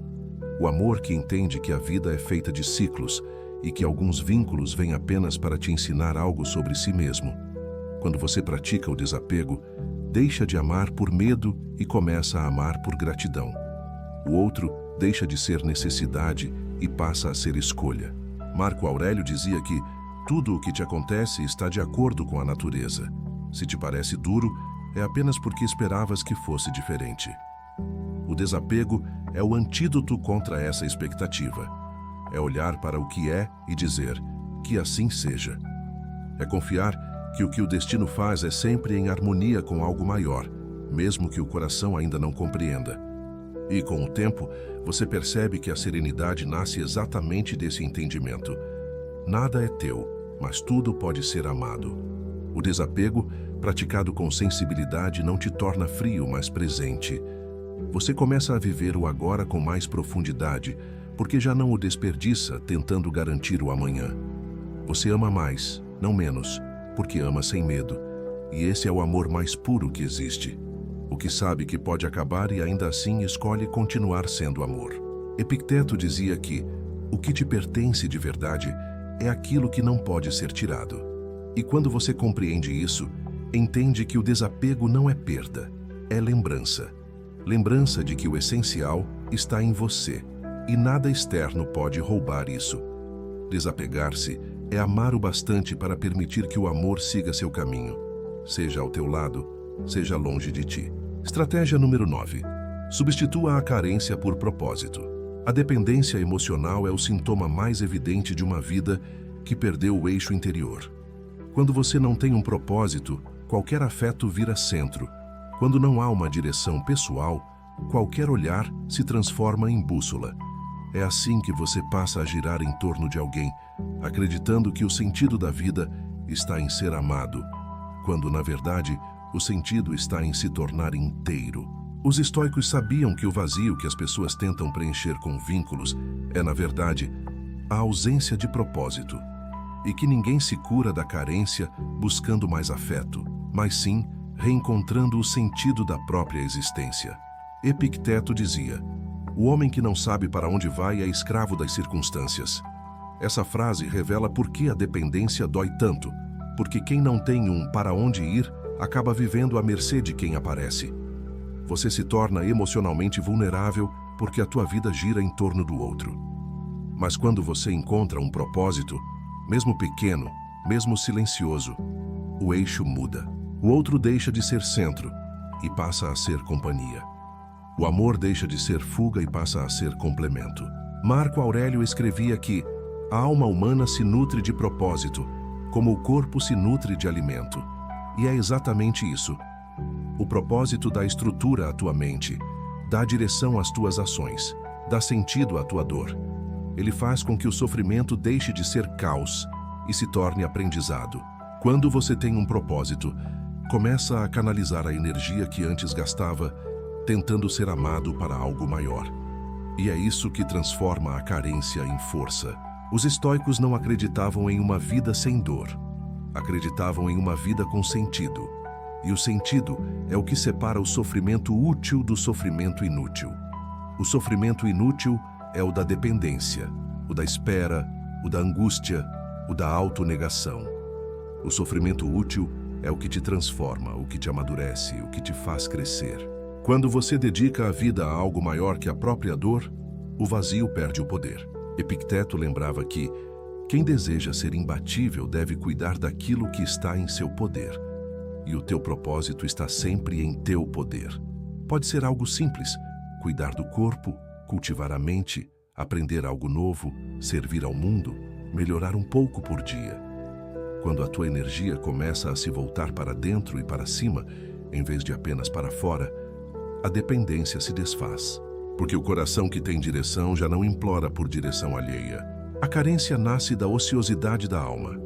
O amor que entende que a vida é feita de ciclos e que alguns vínculos vêm apenas para te ensinar algo sobre si mesmo. Quando você pratica o desapego, deixa de amar por medo e começa a amar por gratidão. O outro deixa de ser necessidade e passa a ser escolha. Marco Aurélio dizia que tudo o que te acontece está de acordo com a natureza. Se te parece duro, é apenas porque esperavas que fosse diferente. O desapego é o antídoto contra essa expectativa. É olhar para o que é e dizer que assim seja. É confiar que o destino faz é sempre em harmonia com algo maior, mesmo que o coração ainda não compreenda. E com o tempo, você percebe que a serenidade nasce exatamente desse entendimento. Nada é teu, mas tudo pode ser amado. O desapego, praticado com sensibilidade, não te torna frio, mas presente. Você começa a viver o agora com mais profundidade, porque já não o desperdiça tentando garantir o amanhã. Você ama mais, não menos, porque ama sem medo. E esse é o amor mais puro que existe. O que sabe que pode acabar e ainda assim escolhe continuar sendo amor. Epicteto dizia que o que te pertence de verdade é aquilo que não pode ser tirado. E quando você compreende isso, entende que o desapego não é perda, é lembrança. Lembrança de que o essencial está em você e nada externo pode roubar isso. Desapegar-se é amar o bastante para permitir que o amor siga seu caminho, seja ao teu lado, seja longe de ti. Estratégia número 9. Substitua a carência por propósito. A dependência emocional é o sintoma mais evidente de uma vida que perdeu o eixo interior. Quando você não tem um propósito, qualquer afeto vira centro. Quando não há uma direção pessoal, qualquer olhar se transforma em bússola. É assim que você passa a girar em torno de alguém, acreditando que o sentido da vida está em ser amado, quando, na verdade, o sentido está em se tornar inteiro. Os estoicos sabiam que o vazio que as pessoas tentam preencher com vínculos é, na verdade, a ausência de propósito, e que ninguém se cura da carência buscando mais afeto, mas sim reencontrando o sentido da própria existência. Epicteto dizia: "O homem que não sabe para onde vai é escravo das circunstâncias." Essa frase revela por que a dependência dói tanto, porque quem não tem um para onde ir acaba vivendo à mercê de quem aparece. Você se torna emocionalmente vulnerável porque a tua vida gira em torno do outro. Mas quando você encontra um propósito, mesmo pequeno, mesmo silencioso, o eixo muda. O outro deixa de ser centro e passa a ser companhia. O amor deixa de ser fuga e passa a ser complemento. Marco Aurélio escrevia que a alma humana se nutre de propósito, como o corpo se nutre de alimento. E é exatamente isso. O propósito dá estrutura à tua mente, dá direção às tuas ações, dá sentido à tua dor. Ele faz com que o sofrimento deixe de ser caos e se torne aprendizado. Quando você tem um propósito, começa a canalizar a energia que antes gastava, tentando ser amado para algo maior. E é isso que transforma a carência em força. Os estoicos não acreditavam em uma vida sem dor. Acreditavam em uma vida com sentido. E o sentido é o que separa o sofrimento útil do sofrimento inútil. O sofrimento inútil é o da dependência, o da espera, o da angústia, o da autonegação. O sofrimento útil é o que te transforma, o que te amadurece, o que te faz crescer. Quando você dedica a vida a algo maior que a própria dor, o vazio perde o poder. Epicteto lembrava que quem deseja ser imbatível deve cuidar daquilo que está em seu poder. E o teu propósito está sempre em teu poder. Pode ser algo simples: cuidar do corpo, cultivar a mente, aprender algo novo, servir ao mundo, melhorar um pouco por dia. Quando a tua energia começa a se voltar para dentro e para cima, em vez de apenas para fora, a dependência se desfaz. Porque o coração que tem direção já não implora por direção alheia. A carência nasce da ociosidade da alma.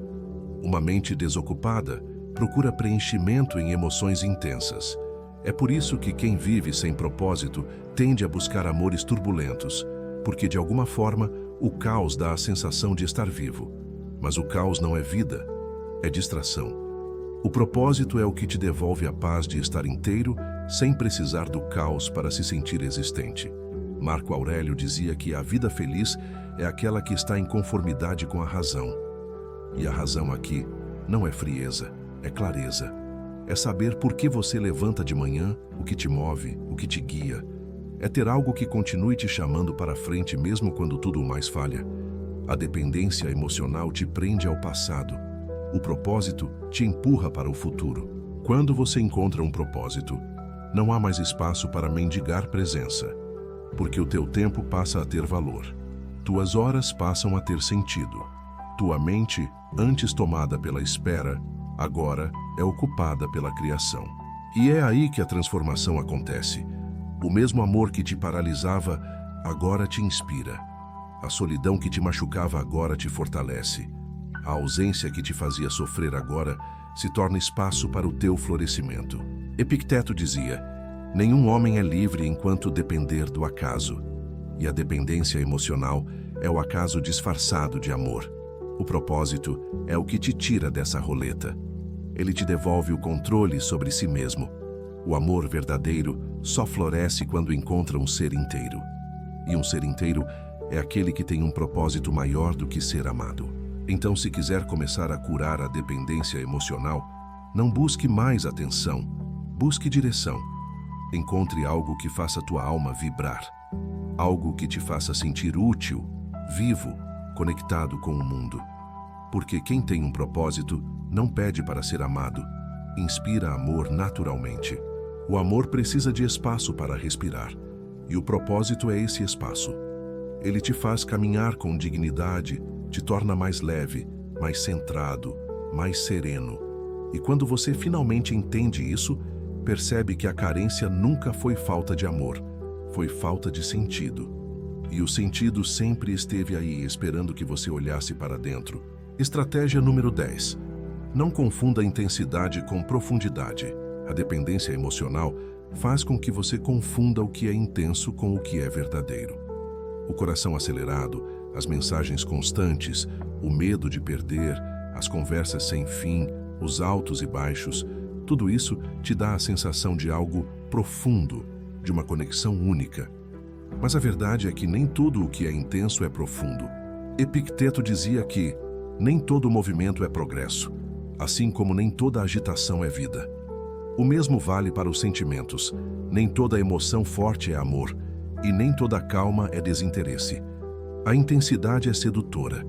Uma mente desocupada procura preenchimento em emoções intensas. É por isso que quem vive sem propósito tende a buscar amores turbulentos, porque de alguma forma o caos dá a sensação de estar vivo. Mas o caos não é vida, é distração. O propósito é o que te devolve a paz de estar inteiro, sem precisar do caos para se sentir existente. Marco Aurélio dizia que a vida feliz é aquela que está em conformidade com a razão. E a razão aqui não é frieza, é clareza. É saber por que você levanta de manhã, o que te move, o que te guia. É ter algo que continue te chamando para frente mesmo quando tudo mais falha. A dependência emocional te prende ao passado. O propósito te empurra para o futuro. Quando você encontra um propósito, não há mais espaço para mendigar presença, porque o teu tempo passa a ter valor. Tuas horas passam a ter sentido. Tua mente, antes tomada pela espera, agora é ocupada pela criação. E é aí que a transformação acontece. O mesmo amor que te paralisava, agora te inspira. A solidão que te machucava agora te fortalece. A ausência que te fazia sofrer agora se torna espaço para o teu florescimento. Epicteto dizia: nenhum homem é livre enquanto depender do acaso. E a dependência emocional é o acaso disfarçado de amor. O propósito é o que te tira dessa roleta. Ele te devolve o controle sobre si mesmo. O amor verdadeiro só floresce quando encontra um ser inteiro. E um ser inteiro é aquele que tem um propósito maior do que ser amado. Então, se quiser começar a curar a dependência emocional, não busque mais atenção, busque direção. Encontre algo que faça tua alma vibrar. Algo que te faça sentir útil, vivo, conectado com o mundo. Porque quem tem um propósito não pede para ser amado, inspira amor naturalmente. O amor precisa de espaço para respirar, e o propósito é esse espaço. Ele te faz caminhar com dignidade, te torna mais leve, mais centrado, mais sereno. E quando você finalmente entende isso, percebe que a carência nunca foi falta de amor, foi falta de sentido. E o sentido sempre esteve aí, esperando que você olhasse para dentro. Estratégia número 10. Não confunda intensidade com profundidade. A dependência emocional faz com que você confunda o que é intenso com o que é verdadeiro. O coração acelerado, as mensagens constantes, o medo de perder, as conversas sem fim, os altos e baixos, tudo isso te dá a sensação de algo profundo, de uma conexão única. Mas a verdade é que nem tudo o que é intenso é profundo. Epicteto dizia que nem todo movimento é progresso, assim como nem toda agitação é vida. O mesmo vale para os sentimentos. Nem toda emoção forte é amor, e nem toda calma é desinteresse. A intensidade é sedutora.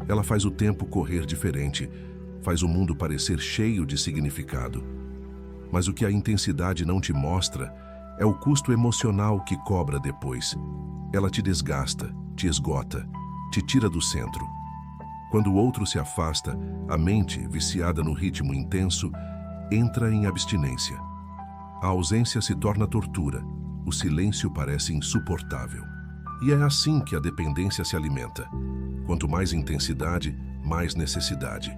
Ela faz o tempo correr diferente, faz o mundo parecer cheio de significado. Mas o que a intensidade não te mostra é o custo emocional que cobra depois. Ela te desgasta, te esgota, te tira do centro. Quando o outro se afasta, a mente, viciada no ritmo intenso, entra em abstinência. A ausência se torna tortura, o silêncio parece insuportável. E é assim que a dependência se alimenta. Quanto mais intensidade, mais necessidade.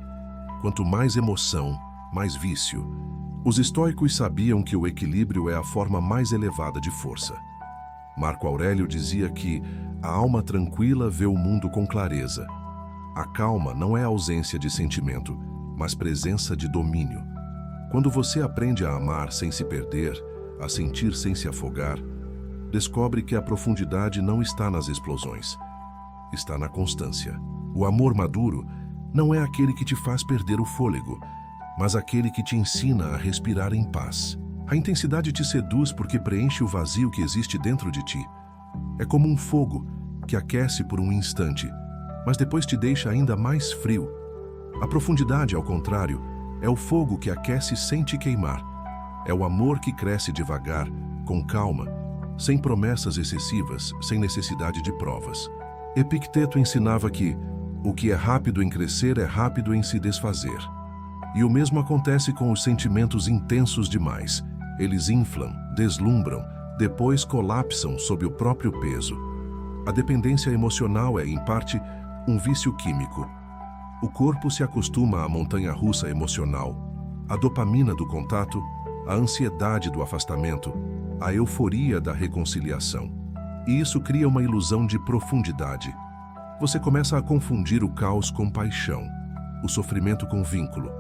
Quanto mais emoção, mais vício. Os estoicos sabiam que o equilíbrio é a forma mais elevada de força. Marco Aurélio dizia que a alma tranquila vê o mundo com clareza. A calma não é ausência de sentimento, mas presença de domínio. Quando você aprende a amar sem se perder, a sentir sem se afogar, descobre que a profundidade não está nas explosões, está na constância. O amor maduro não é aquele que te faz perder o fôlego, mas aquele que te ensina a respirar em paz. A intensidade te seduz porque preenche o vazio que existe dentro de ti. É como um fogo que aquece por um instante, mas depois te deixa ainda mais frio. A profundidade, ao contrário, é o fogo que aquece sem te queimar. É o amor que cresce devagar, com calma, sem promessas excessivas, sem necessidade de provas. Epicteto ensinava que o que é rápido em crescer é rápido em se desfazer. E o mesmo acontece com os sentimentos intensos demais. Eles inflam, deslumbram, depois colapsam sob o próprio peso. A dependência emocional é, em parte, um vício químico. O corpo se acostuma à montanha-russa emocional, à dopamina do contato, à ansiedade do afastamento, à euforia da reconciliação. E isso cria uma ilusão de profundidade. Você começa a confundir o caos com paixão, o sofrimento com vínculo,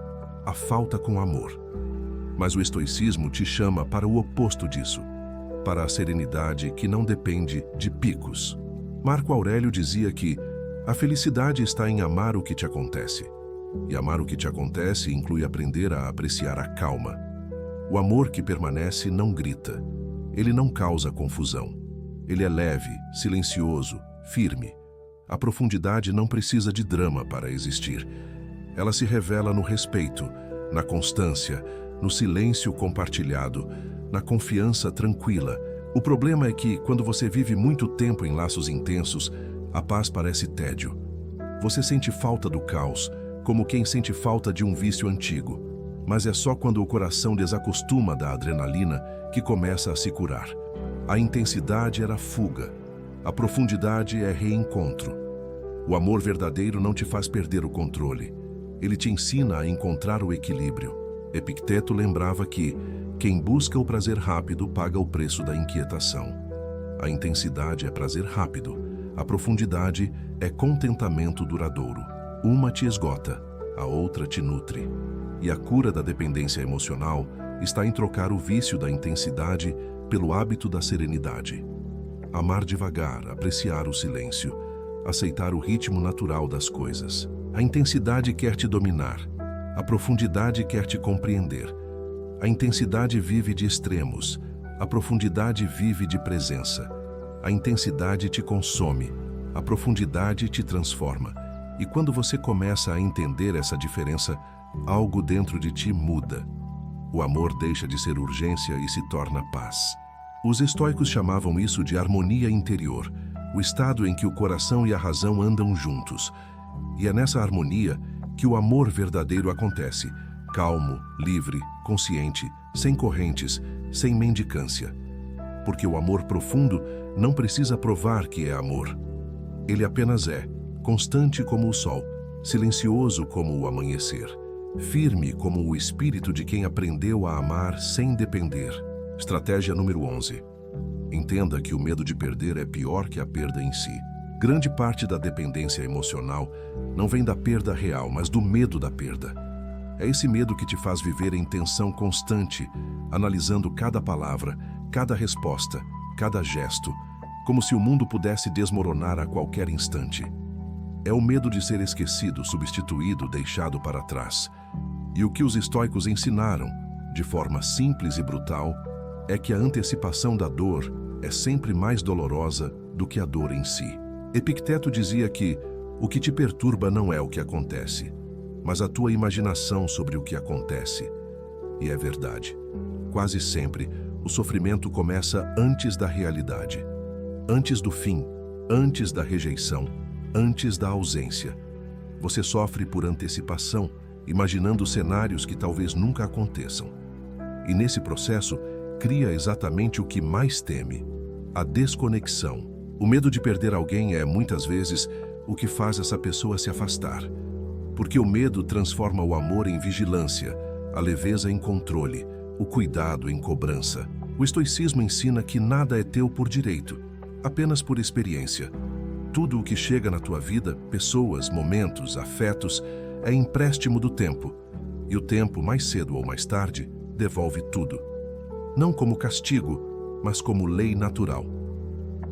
a falta com amor. Mas o estoicismo te chama para o oposto disso, para a serenidade que não depende de picos. Marco Aurélio dizia que a felicidade está em amar o que te acontece. E amar o que te acontece inclui aprender a apreciar a calma. O amor que permanece não grita. Ele não causa confusão. Ele é leve, silencioso, firme. A profundidade não precisa de drama para existir. Ela se revela no respeito, na constância, no silêncio compartilhado, na confiança tranquila. O problema é que, quando você vive muito tempo em laços intensos, a paz parece tédio. Você sente falta do caos, como quem sente falta de um vício antigo. Mas é só quando o coração desacostuma da adrenalina que começa a se curar. A intensidade era fuga. A profundidade é reencontro. O amor verdadeiro não te faz perder o controle. Ele te ensina a encontrar o equilíbrio. Epicteto lembrava que quem busca o prazer rápido paga o preço da inquietação. A intensidade é prazer rápido. A profundidade é contentamento duradouro. Uma te esgota, a outra te nutre. E a cura da dependência emocional está em trocar o vício da intensidade pelo hábito da serenidade. Amar devagar, apreciar o silêncio, aceitar o ritmo natural das coisas. A intensidade quer te dominar, a profundidade quer te compreender. A intensidade vive de extremos, a profundidade vive de presença. A intensidade te consome, a profundidade te transforma. E quando você começa a entender essa diferença, algo dentro de ti muda. O amor deixa de ser urgência e se torna paz. Os estoicos chamavam isso de harmonia interior, o estado em que o coração e a razão andam juntos. E é nessa harmonia que o amor verdadeiro acontece, calmo, livre, consciente, sem correntes, sem mendicância. Porque o amor profundo não precisa provar que é amor. Ele apenas é, constante como o sol, silencioso como o amanhecer. firme como o espírito de quem aprendeu a amar sem depender. Estratégia número 11. Entenda que o medo de perder é pior que a perda em si. Grande parte da dependência emocional não vem da perda real, mas do medo da perda. É esse medo que te faz viver em tensão constante, analisando cada palavra, cada resposta, cada gesto, como se o mundo pudesse desmoronar a qualquer instante. É o medo de ser esquecido, substituído, deixado para trás. E o que os estoicos ensinaram, de forma simples e brutal, é que a antecipação da dor é sempre mais dolorosa do que a dor em si. Epicteto dizia que o que te perturba não é o que acontece, mas a tua imaginação sobre o que acontece. E é verdade. Quase sempre, o sofrimento começa antes da realidade, antes do fim, antes da rejeição, antes da ausência. Você sofre por antecipação, imaginando cenários que talvez nunca aconteçam. E nesse processo, cria exatamente o que mais teme: a desconexão. O medo de perder alguém é, muitas vezes, o que faz essa pessoa se afastar. Porque o medo transforma o amor em vigilância, a leveza em controle, o cuidado em cobrança. O estoicismo ensina que nada é teu por direito, apenas por experiência. Tudo o que chega na tua vida, pessoas, momentos, afetos, é empréstimo do tempo. E o tempo, mais cedo ou mais tarde, devolve tudo. Não como castigo, mas como lei natural.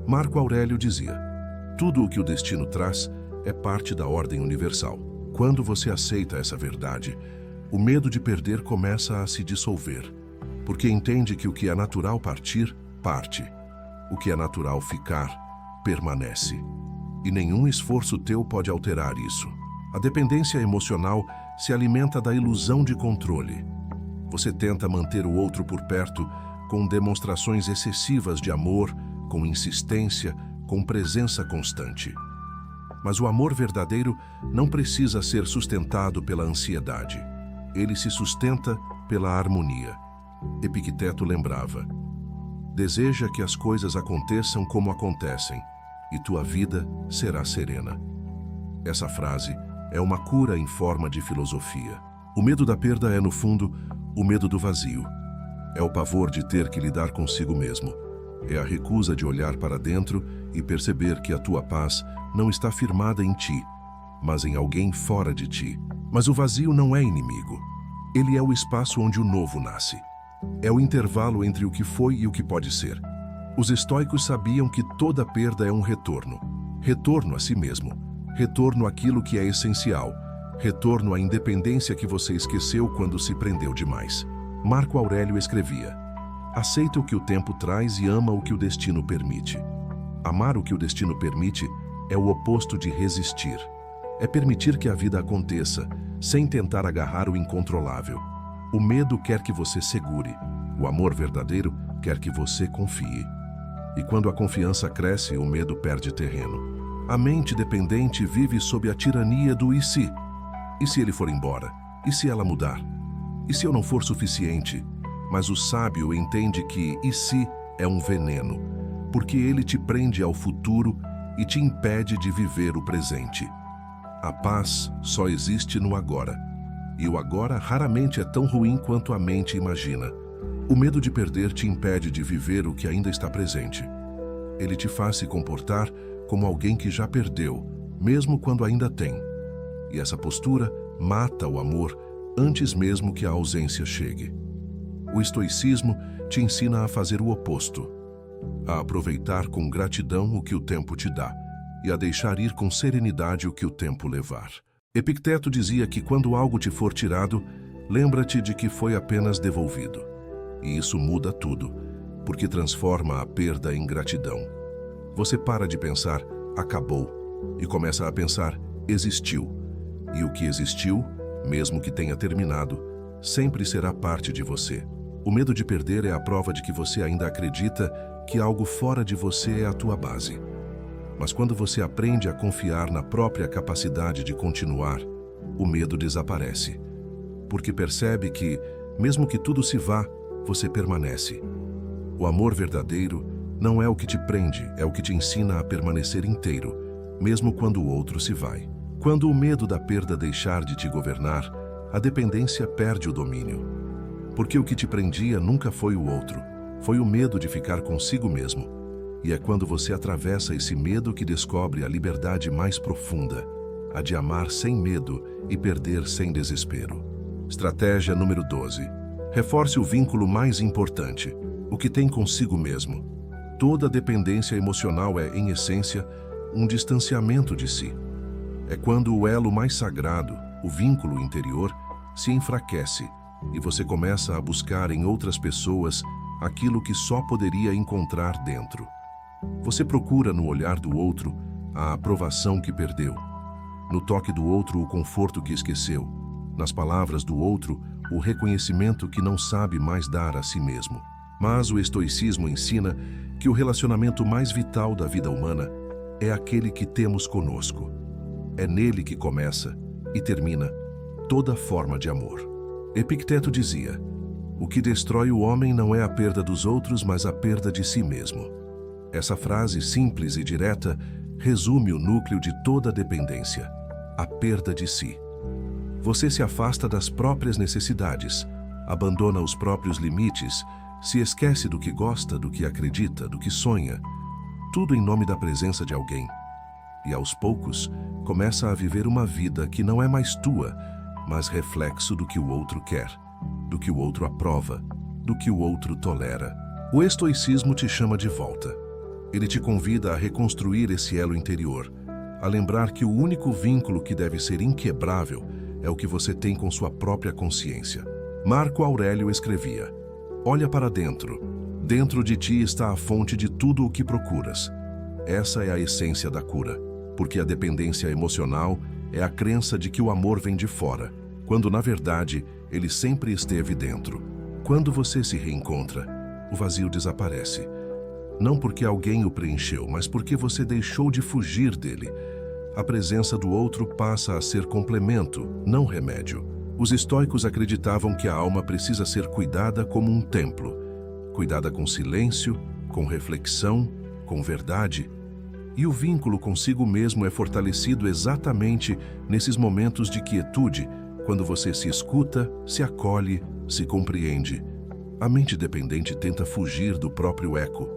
Marco Aurélio dizia: tudo o que o destino traz é parte da ordem universal. Quando você aceita essa verdade, o medo de perder começa a se dissolver, porque entende que o que é natural partir, parte. O que é natural ficar, permanece. E nenhum esforço teu pode alterar isso. A dependência emocional se alimenta da ilusão de controle. Você tenta manter o outro por perto com demonstrações excessivas de amor, com insistência, com presença constante. Mas o amor verdadeiro não precisa ser sustentado pela ansiedade. Ele se sustenta pela harmonia. Epicteto lembrava: deseja que as coisas aconteçam como acontecem, e tua vida será serena. Essa frase é uma cura em forma de filosofia. O medo da perda é, no fundo, o medo do vazio. É o pavor de ter que lidar consigo mesmo. É a recusa de olhar para dentro e perceber que a tua paz não está firmada em ti, mas em alguém fora de ti. Mas o vazio não é inimigo. Ele é o espaço onde o novo nasce. É o intervalo entre o que foi e o que pode ser. Os estoicos sabiam que toda perda é um retorno. Retorno a si mesmo. Retorno àquilo que é essencial. Retorno à independência que você esqueceu quando se prendeu demais. Marco Aurélio escrevia: aceita o que o tempo traz e ama o que o destino permite. Amar o que o destino permite é o oposto de resistir. É permitir que a vida aconteça, sem tentar agarrar o incontrolável. O medo quer que você segure. O amor verdadeiro quer que você confie. E quando a confiança cresce, o medo perde terreno. A mente dependente vive sob a tirania do e se? E se ele for embora? E se ela mudar? E se eu não for suficiente? Mas o sábio entende que e se é um veneno, porque ele te prende ao futuro e te impede de viver o presente. A paz só existe no agora, e o agora raramente é tão ruim quanto a mente imagina. O medo de perder te impede de viver o que ainda está presente. Ele te faz se comportar como alguém que já perdeu, mesmo quando ainda tem. E essa postura mata o amor antes mesmo que a ausência chegue. O estoicismo te ensina a fazer o oposto, a aproveitar com gratidão o que o tempo te dá e a deixar ir com serenidade o que o tempo levar. Epicteto dizia que quando algo te for tirado, lembra-te de que foi apenas devolvido. E isso muda tudo, porque transforma a perda em gratidão. Você para de pensar, acabou, e começa a pensar, existiu. E o que existiu, mesmo que tenha terminado, sempre será parte de você. O medo de perder é a prova de que você ainda acredita que algo fora de você é a tua base. Mas quando você aprende a confiar na própria capacidade de continuar, o medo desaparece. Porque percebe que, mesmo que tudo se vá, você permanece. O amor verdadeiro não é o que te prende, é o que te ensina a permanecer inteiro, mesmo quando o outro se vai. Quando o medo da perda deixar de te governar, a dependência perde o domínio. Porque o que te prendia nunca foi o outro, foi o medo de ficar consigo mesmo. E é quando você atravessa esse medo que descobre a liberdade mais profunda, a de amar sem medo e perder sem desespero. Estratégia número 12. Reforce o vínculo mais importante, o que tem consigo mesmo. Toda dependência emocional é, em essência, um distanciamento de si. É quando o elo mais sagrado, o vínculo interior, se enfraquece e você começa a buscar em outras pessoas aquilo que só poderia encontrar dentro. Você procura no olhar do outro a aprovação que perdeu, no toque do outro o conforto que esqueceu, nas palavras do outro o reconhecimento que não sabe mais dar a si mesmo. Mas o estoicismo ensina que o relacionamento mais vital da vida humana é aquele que temos conosco. É nele que começa e termina toda forma de amor. Epicteto dizia: o que destrói o homem não é a perda dos outros, mas a perda de si mesmo. Essa frase simples e direta resume o núcleo de toda dependência: a perda de si. Você se afasta das próprias necessidades, abandona os próprios limites, se esquece do que gosta, do que acredita, do que sonha, tudo em nome da presença de alguém. E aos poucos, começa a viver uma vida que não é mais tua, mas reflexo do que o outro quer, do que o outro aprova, do que o outro tolera. O estoicismo te chama de volta. Ele te convida a reconstruir esse elo interior, a lembrar que o único vínculo que deve ser inquebrável é o que você tem com sua própria consciência. Marco Aurélio escrevia: olha para dentro. Dentro de ti está a fonte de tudo o que procuras. Essa é a essência da cura, porque a dependência emocional é a crença de que o amor vem de fora, quando na verdade ele sempre esteve dentro. Quando você se reencontra, o vazio desaparece. Não porque alguém o preencheu, mas porque você deixou de fugir dele. A presença do outro passa a ser complemento, não remédio. Os estoicos acreditavam que a alma precisa ser cuidada como um templo, cuidada com silêncio, com reflexão, com verdade. E o vínculo consigo mesmo é fortalecido exatamente nesses momentos de quietude, quando você se escuta, se acolhe, se compreende. A mente dependente tenta fugir do próprio eco,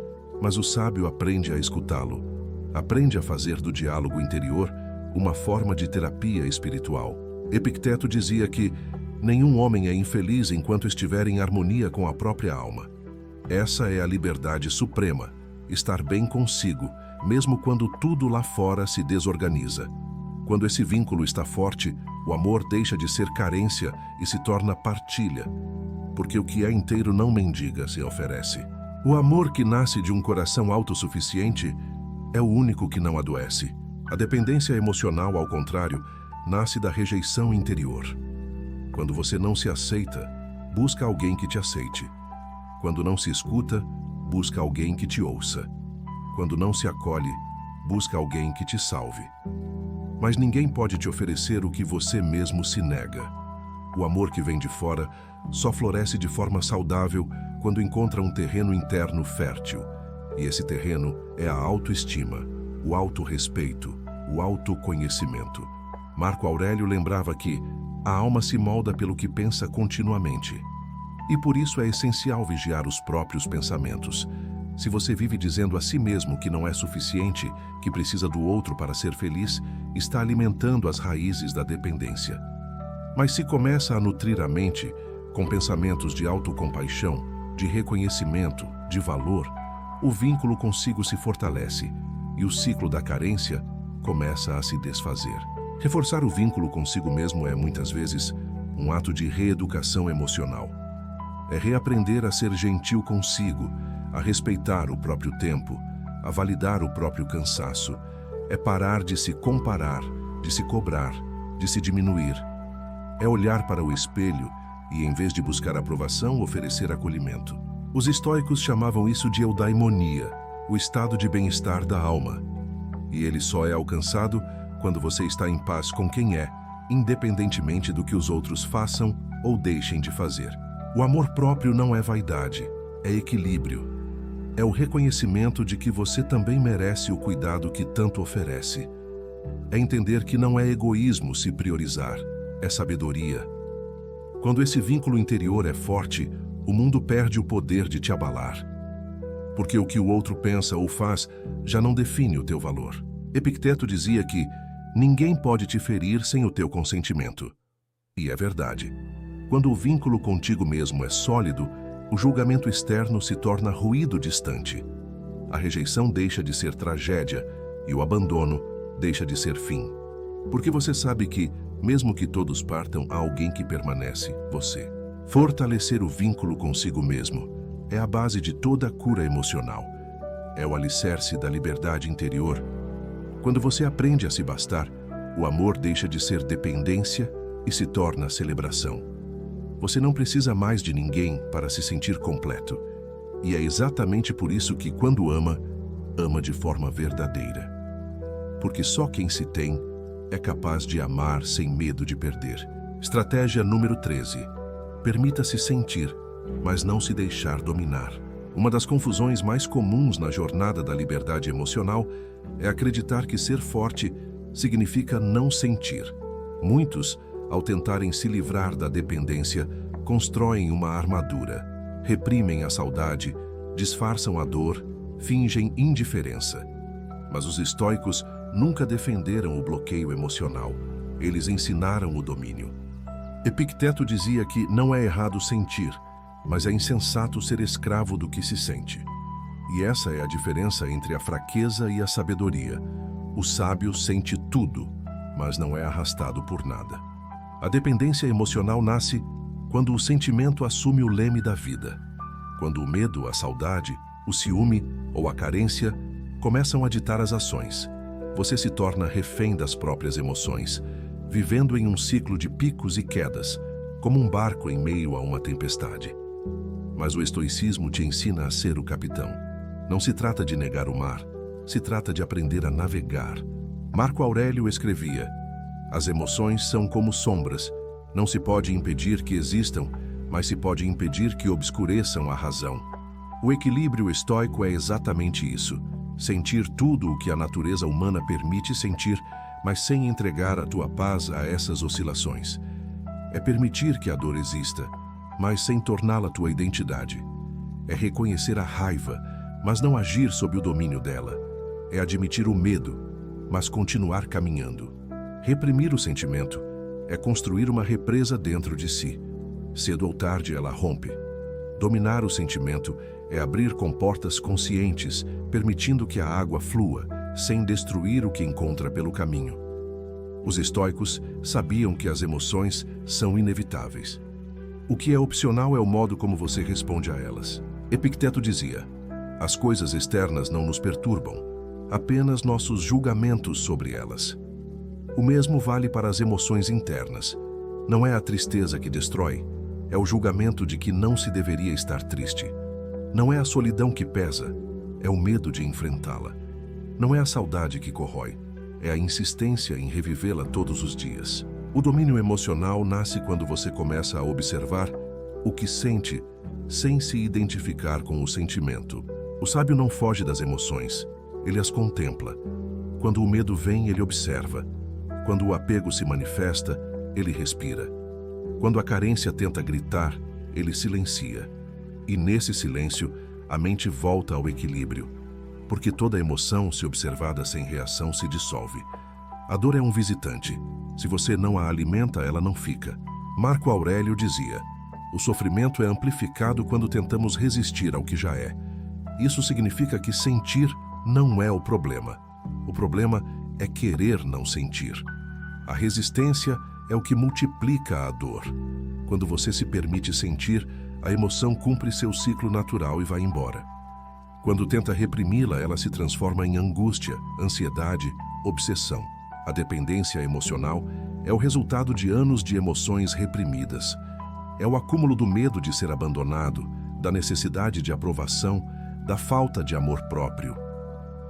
mas o sábio aprende a escutá-lo. Aprende a fazer do diálogo interior uma forma de terapia espiritual. Epicteto dizia que nenhum homem é infeliz enquanto estiver em harmonia com a própria alma. Essa é a liberdade suprema, estar bem consigo, mesmo quando tudo lá fora se desorganiza. Quando esse vínculo está forte, o amor deixa de ser carência e se torna partilha, porque o que é inteiro não mendiga, se oferece. O amor que nasce de um coração autossuficiente é o único que não adoece. A dependência emocional, ao contrário, nasce da rejeição interior. Quando você não se aceita, busca alguém que te aceite. Quando não se escuta, busca alguém que te ouça. Quando não se acolhe, busca alguém que te salve. Mas ninguém pode te oferecer o que você mesmo se nega. O amor que vem de fora só floresce de forma saudável quando encontra um terreno interno fértil. E esse terreno é a autoestima, o autorrespeito, o autoconhecimento. Marco Aurélio lembrava que a alma se molda pelo que pensa continuamente. E por isso é essencial vigiar os próprios pensamentos. Se você vive dizendo a si mesmo que não é suficiente, que precisa do outro para ser feliz, está alimentando as raízes da dependência. Mas se começa a nutrir a mente com pensamentos de autocompaixão, de reconhecimento, de valor, o vínculo consigo se fortalece e o ciclo da carência começa a se desfazer. Reforçar o vínculo consigo mesmo é, muitas vezes, um ato de reeducação emocional. É reaprender a ser gentil consigo, a respeitar o próprio tempo, a validar o próprio cansaço. É parar de se comparar, de se cobrar, de se diminuir. É olhar para o espelho e, em vez de buscar aprovação, oferecer acolhimento. Os estoicos chamavam isso de eudaimonia, o estado de bem-estar da alma. E ele só é alcançado quando você está em paz com quem é, independentemente do que os outros façam ou deixem de fazer. O amor próprio não é vaidade, é equilíbrio. É o reconhecimento de que você também merece o cuidado que tanto oferece. É entender que não é egoísmo se priorizar, é sabedoria. Quando esse vínculo interior é forte, o mundo perde o poder de te abalar. Porque o que o outro pensa ou faz já não define o teu valor. Epicteto dizia que ninguém pode te ferir sem o teu consentimento. E é verdade. Quando o vínculo contigo mesmo é sólido, o julgamento externo se torna ruído distante. A rejeição deixa de ser tragédia e o abandono deixa de ser fim. Porque você sabe que, mesmo que todos partam, há alguém que permanece, você. Fortalecer o vínculo consigo mesmo é a base de toda a cura emocional. É o alicerce da liberdade interior. Quando você aprende a se bastar, o amor deixa de ser dependência e se torna celebração. Você não precisa mais de ninguém para se sentir completo. E é exatamente por isso que, quando ama, ama de forma verdadeira. Porque só quem se tem é capaz de amar sem medo de perder. Estratégia número 13. Permita-se sentir, mas não se deixar dominar. Uma das confusões mais comuns na jornada da liberdade emocional é acreditar que ser forte significa não sentir. Muitos, ao tentarem se livrar da dependência, constroem uma armadura, reprimem a saudade, disfarçam a dor, fingem indiferença. Mas os estoicos nunca defenderam o bloqueio emocional. Eles ensinaram o domínio. Epicteto dizia que não é errado sentir, mas é insensato ser escravo do que se sente. E essa é a diferença entre a fraqueza e a sabedoria. O sábio sente tudo, mas não é arrastado por nada. A dependência emocional nasce quando o sentimento assume o leme da vida. Quando o medo, a saudade, o ciúme ou a carência começam a ditar as ações. Você se torna refém das próprias emoções, vivendo em um ciclo de picos e quedas, como um barco em meio a uma tempestade. Mas o estoicismo te ensina a ser o capitão. Não se trata de negar o mar, se trata de aprender a navegar. Marco Aurélio escrevia: as emoções são como sombras. Não se pode impedir que existam, mas se pode impedir que obscureçam a razão. O equilíbrio estoico é exatamente isso. Sentir tudo o que a natureza humana permite sentir, mas sem entregar a tua paz a essas oscilações. É permitir que a dor exista, mas sem torná-la tua identidade. É reconhecer a raiva, mas não agir sob o domínio dela. É admitir o medo, mas continuar caminhando. Reprimir o sentimento é construir uma represa dentro de si. Cedo ou tarde ela rompe. Dominar o sentimento é abrir comportas conscientes, permitindo que a água flua, sem destruir o que encontra pelo caminho. Os estoicos sabiam que as emoções são inevitáveis. O que é opcional é o modo como você responde a elas. Epicteto dizia: as coisas externas não nos perturbam, apenas nossos julgamentos sobre elas. O mesmo vale para as emoções internas. Não é a tristeza que destrói, é o julgamento de que não se deveria estar triste. Não é a solidão que pesa, é o medo de enfrentá-la. Não é a saudade que corrói, é a insistência em revivê-la todos os dias. O domínio emocional nasce quando você começa a observar o que sente sem se identificar com o sentimento. O sábio não foge das emoções, ele as contempla. Quando o medo vem, ele observa. Quando o apego se manifesta, ele respira. Quando a carência tenta gritar, ele silencia. E nesse silêncio, a mente volta ao equilíbrio. Porque toda emoção, se observada sem reação, se dissolve. A dor é um visitante. Se você não a alimenta, ela não fica. Marco Aurélio dizia: o sofrimento é amplificado quando tentamos resistir ao que já é. Isso significa que sentir não é o problema. O problema é querer não sentir. A resistência é o que multiplica a dor. Quando você se permite sentir, a emoção cumpre seu ciclo natural e vai embora. Quando tenta reprimi-la, ela se transforma em angústia, ansiedade, obsessão. A dependência emocional é o resultado de anos de emoções reprimidas. É o acúmulo do medo de ser abandonado, da necessidade de aprovação, da falta de amor próprio.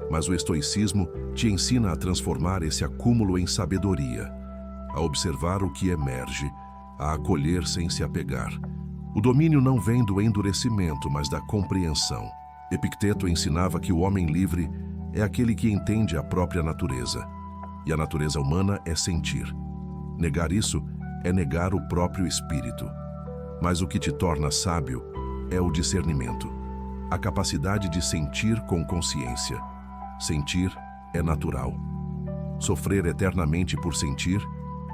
Mas o estoicismo te ensina a transformar esse acúmulo em sabedoria, a observar o que emerge, a acolher sem se apegar. O domínio não vem do endurecimento, mas da compreensão. Epicteto ensinava que o homem livre é aquele que entende a própria natureza. E a natureza humana é sentir. Negar isso é negar o próprio espírito. Mas o que te torna sábio é o discernimento, a capacidade de sentir com consciência. Sentir é natural. Sofrer eternamente por sentir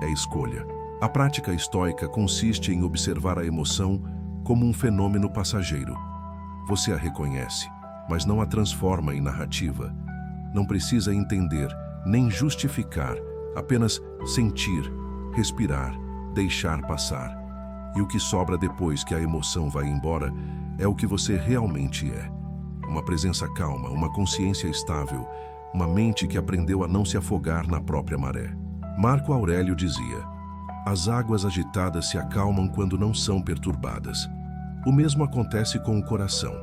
é escolha. A prática estoica consiste em observar a emoção como um fenômeno passageiro. Você a reconhece, mas não a transforma em narrativa. Não precisa entender, nem justificar, apenas sentir, respirar, deixar passar. E o que sobra depois que a emoção vai embora é o que você realmente é. Uma presença calma, uma consciência estável, uma mente que aprendeu a não se afogar na própria maré. Marco Aurélio dizia: as águas agitadas se acalmam quando não são perturbadas. O mesmo acontece com o coração.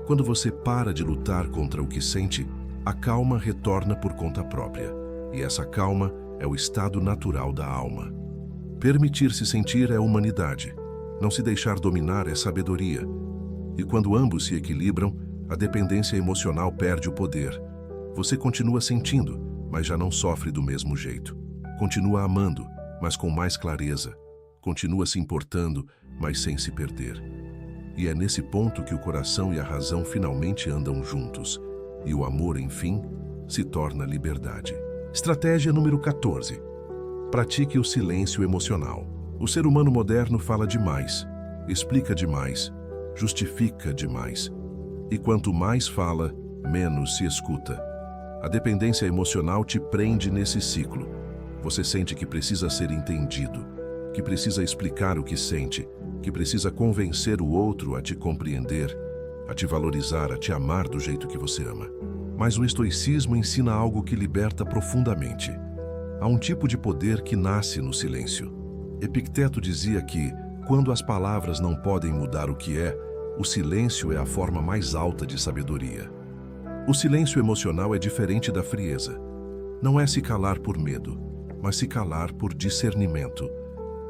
Quando você para de lutar contra o que sente, a calma retorna por conta própria. E essa calma é o estado natural da alma. Permitir-se sentir é humanidade. Não se deixar dominar é sabedoria. E quando ambos se equilibram, a dependência emocional perde o poder. Você continua sentindo, mas já não sofre do mesmo jeito. Continua amando, mas com mais clareza. Continua se importando, mas sem se perder. E é nesse ponto que o coração e a razão finalmente andam juntos. E o amor, enfim, se torna liberdade. Estratégia número 14. Pratique o silêncio emocional. O ser humano moderno fala demais, explica demais, justifica demais. E quanto mais fala, menos se escuta. A dependência emocional te prende nesse ciclo. Você sente que precisa ser entendido, que precisa explicar o que sente, que precisa convencer o outro a te compreender, a te valorizar, a te amar do jeito que você ama. Mas o estoicismo ensina algo que liberta profundamente. Há um tipo de poder que nasce no silêncio. Epicteto dizia que, quando as palavras não podem mudar o que é, o silêncio é a forma mais alta de sabedoria. O silêncio emocional é diferente da frieza. Não é se calar por medo, mas se calar por discernimento.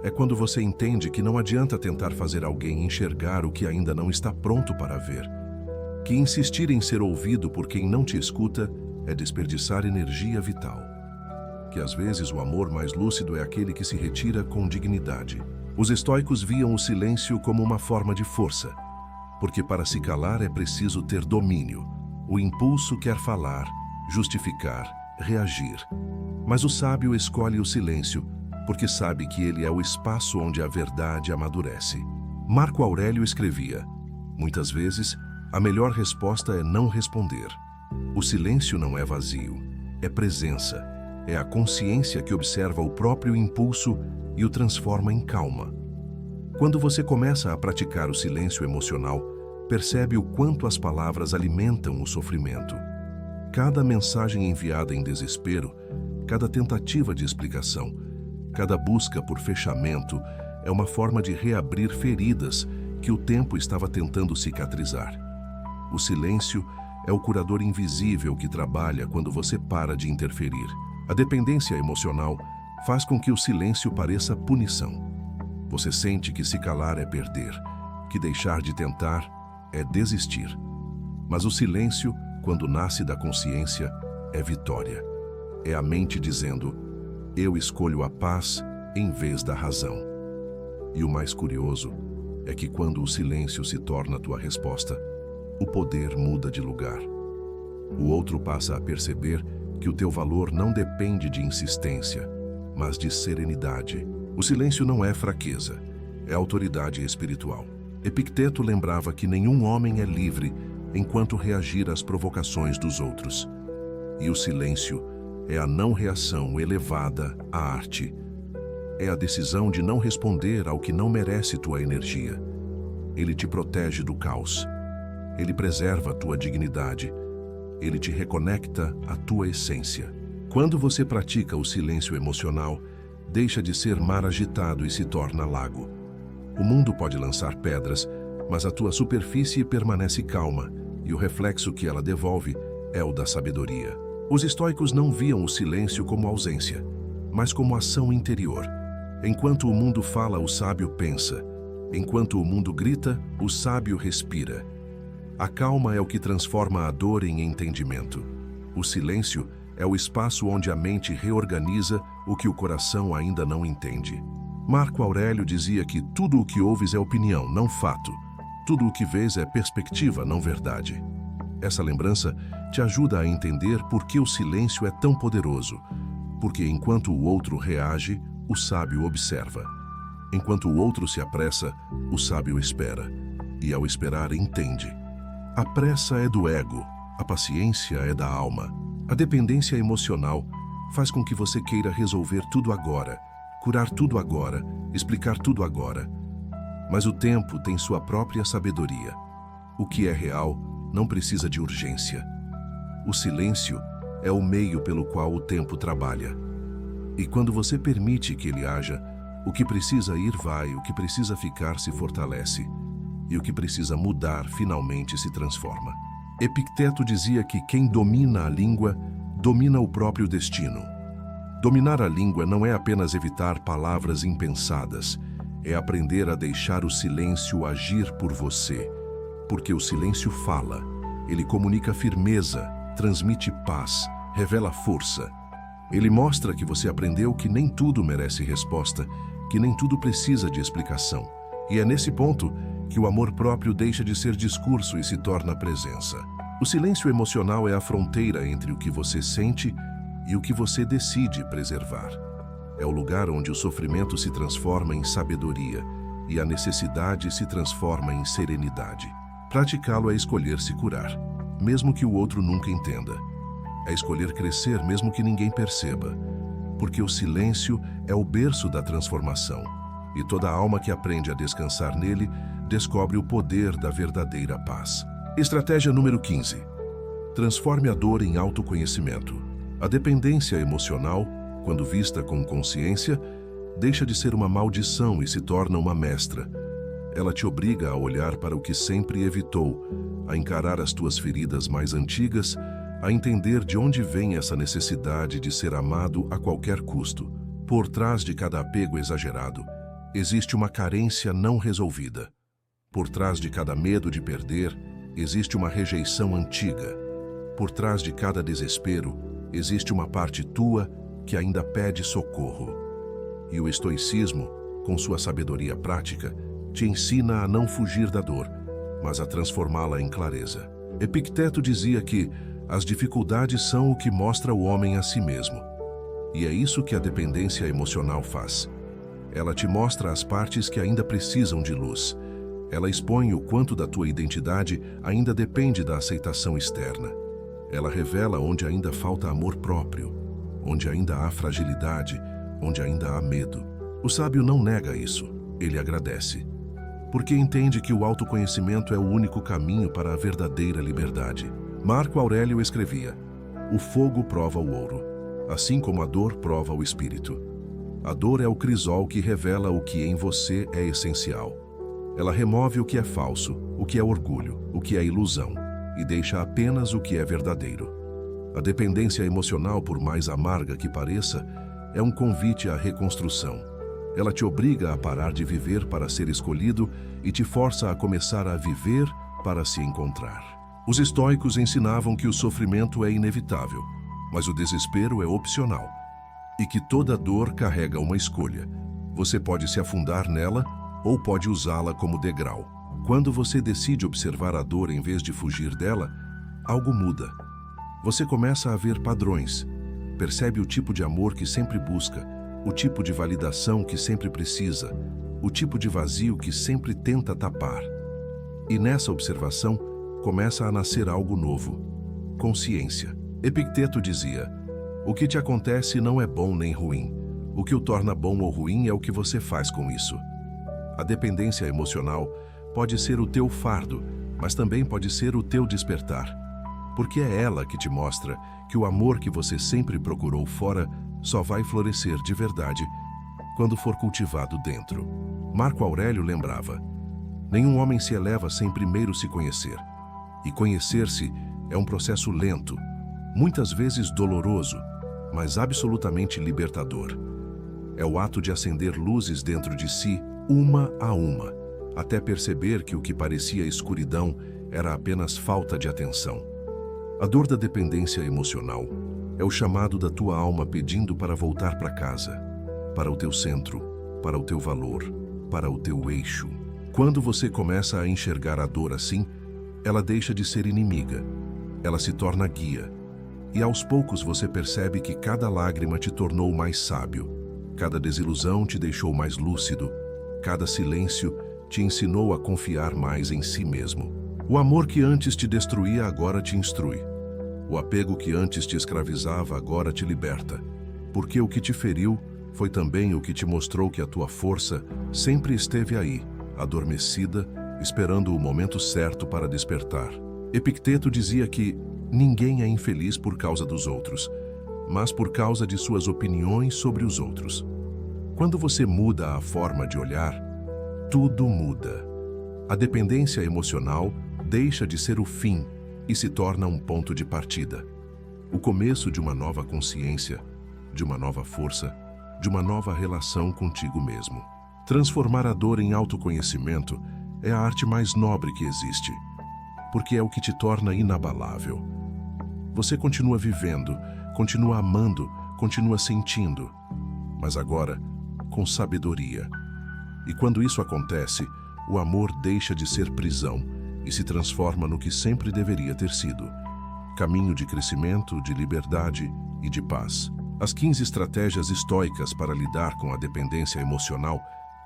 É quando você entende que não adianta tentar fazer alguém enxergar o que ainda não está pronto para ver. Que insistir em ser ouvido por quem não te escuta é desperdiçar energia vital. Que às vezes o amor mais lúcido é aquele que se retira com dignidade. Os estoicos viam o silêncio como uma forma de força, porque para se calar é preciso ter domínio. O impulso quer falar, justificar, reagir. Mas o sábio escolhe o silêncio, porque sabe que ele é o espaço onde a verdade amadurece. Marco Aurélio escrevia: muitas vezes, a melhor resposta é não responder. O silêncio não é vazio, é presença. É a consciência que observa o próprio impulso e o transforma em calma. Quando você começa a praticar o silêncio emocional, percebe o quanto as palavras alimentam o sofrimento. Cada mensagem enviada em desespero, cada tentativa de explicação, cada busca por fechamento é uma forma de reabrir feridas que o tempo estava tentando cicatrizar. O silêncio é o curador invisível que trabalha quando você para de interferir. A dependência emocional faz com que o silêncio pareça punição. Você sente que se calar é perder, que deixar de tentar é desistir. Mas o silêncio, quando nasce da consciência, é vitória. É a mente dizendo: eu escolho a paz em vez da razão. E o mais curioso é que quando o silêncio se torna tua resposta, o poder muda de lugar. O outro passa a perceber que o teu valor não depende de insistência, mas de serenidade. O silêncio não é fraqueza, é autoridade espiritual. Epicteto lembrava que nenhum homem é livre enquanto reagir às provocações dos outros. E o silêncio é a não reação elevada à arte. É a decisão de não responder ao que não merece tua energia. Ele te protege do caos. Ele preserva a tua dignidade. Ele te reconecta à tua essência. Quando você pratica o silêncio emocional, deixa de ser mar agitado e se torna lago. O mundo pode lançar pedras, mas a tua superfície permanece calma, e o reflexo que ela devolve é o da sabedoria. Os estoicos não viam o silêncio como ausência, mas como ação interior. Enquanto o mundo fala, o sábio pensa. Enquanto o mundo grita, o sábio respira. A calma é o que transforma a dor em entendimento. O silêncio é o espaço onde a mente reorganiza o que o coração ainda não entende. Marco Aurélio dizia que tudo o que ouves é opinião, não fato. Tudo o que vês é perspectiva, não verdade. Essa lembrança te ajuda a entender por que o silêncio é tão poderoso. Porque enquanto o outro reage, o sábio observa. Enquanto o outro se apressa, o sábio espera. E ao esperar, entende. A pressa é do ego, a paciência é da alma. A dependência emocional faz com que você queira resolver tudo agora, curar tudo agora, explicar tudo agora. Mas o tempo tem sua própria sabedoria. O que é real não precisa de urgência. O silêncio é o meio pelo qual o tempo trabalha. E quando você permite que ele haja, o que precisa ir vai, o que precisa ficar se fortalece, e o que precisa mudar finalmente se transforma. Epicteto dizia que quem domina a língua, domina o próprio destino. Dominar a língua não é apenas evitar palavras impensadas, é aprender a deixar o silêncio agir por você. Porque o silêncio fala, ele comunica firmeza, transmite paz, revela força. Ele mostra que você aprendeu que nem tudo merece resposta, que nem tudo precisa de explicação. E é nesse ponto que o amor próprio deixa de ser discurso e se torna presença. O silêncio emocional é a fronteira entre o que você sente e o que você decide preservar. É o lugar onde o sofrimento se transforma em sabedoria e a necessidade se transforma em serenidade. Praticá-lo é escolher se curar, mesmo que o outro nunca entenda. É escolher crescer, mesmo que ninguém perceba. Porque o silêncio é o berço da transformação. E toda alma que aprende a descansar nele, descobre o poder da verdadeira paz. Estratégia número 15. Transforme a dor em autoconhecimento. A dependência emocional, quando vista com consciência, deixa de ser uma maldição e se torna uma mestra. Ela te obriga a olhar para o que sempre evitou, a encarar as tuas feridas mais antigas, a entender de onde vem essa necessidade de ser amado a qualquer custo. Por trás de cada apego exagerado, existe uma carência não resolvida. Por trás de cada medo de perder, existe uma rejeição antiga. Por trás de cada desespero, existe uma parte tua que ainda pede socorro. E o estoicismo, com sua sabedoria prática, te ensina a não fugir da dor, mas a transformá-la em clareza. Epicteto dizia que as dificuldades são o que mostra o homem a si mesmo. E é isso que a dependência emocional faz. Ela te mostra as partes que ainda precisam de luz. Ela expõe o quanto da tua identidade ainda depende da aceitação externa. Ela revela onde ainda falta amor próprio, onde ainda há fragilidade, onde ainda há medo. O sábio não nega isso, ele agradece. Porque entende que o autoconhecimento é o único caminho para a verdadeira liberdade. Marco Aurélio escrevia: o fogo prova o ouro, assim como a dor prova o espírito. A dor é o crisol que revela o que em você é essencial. Ela remove o que é falso, o que é orgulho, o que é ilusão, e deixa apenas o que é verdadeiro. A dependência emocional, por mais amarga que pareça, é um convite à reconstrução. Ela te obriga a parar de viver para ser escolhido e te força a começar a viver para se encontrar. Os estoicos ensinavam que o sofrimento é inevitável, mas o desespero é opcional, e que toda dor carrega uma escolha. Você pode se afundar nela ou pode usá-la como degrau. Quando você decide observar a dor em vez de fugir dela, algo muda. Você começa a ver padrões, percebe o tipo de amor que sempre busca, o tipo de validação que sempre precisa, o tipo de vazio que sempre tenta tapar. E nessa observação, começa a nascer algo novo: consciência. Epicteto dizia: o que te acontece não é bom nem ruim. O que o torna bom ou ruim é o que você faz com isso. A dependência emocional pode ser o teu fardo, mas também pode ser o teu despertar. Porque é ela que te mostra que o amor que você sempre procurou fora só vai florescer de verdade quando for cultivado dentro. Marco Aurélio lembrava: nenhum homem se eleva sem primeiro se conhecer. E conhecer-se é um processo lento, muitas vezes doloroso, mas absolutamente libertador. É o ato de acender luzes dentro de si, uma a uma, até perceber que o que parecia escuridão era apenas falta de atenção. A dor da dependência emocional é o chamado da tua alma pedindo para voltar para casa, para o teu centro, para o teu valor, para o teu eixo. Quando você começa a enxergar a dor assim, ela deixa de ser inimiga, ela se torna guia. E aos poucos você percebe que cada lágrima te tornou mais sábio, cada desilusão te deixou mais lúcido, cada silêncio te ensinou a confiar mais em si mesmo. O amor que antes te destruía agora te instrui. O apego que antes te escravizava agora te liberta. Porque o que te feriu foi também o que te mostrou que a tua força sempre esteve aí, adormecida, esperando o momento certo para despertar. Epicteto dizia que ninguém é infeliz por causa dos outros, mas por causa de suas opiniões sobre os outros. Quando você muda a forma de olhar, tudo muda. A dependência emocional deixa de ser o fim e se torna um ponto de partida. O começo de uma nova consciência, de uma nova força, de uma nova relação contigo mesmo. Transformar a dor em autoconhecimento é a arte mais nobre que existe, porque é o que te torna inabalável. Você continua vivendo, continua amando, continua sentindo, mas agora com sabedoria. E quando isso acontece, o amor deixa de ser prisão e se transforma no que sempre deveria ter sido: caminho de crescimento, de liberdade e de paz. As 15 estratégias estoicas para lidar com a dependência emocional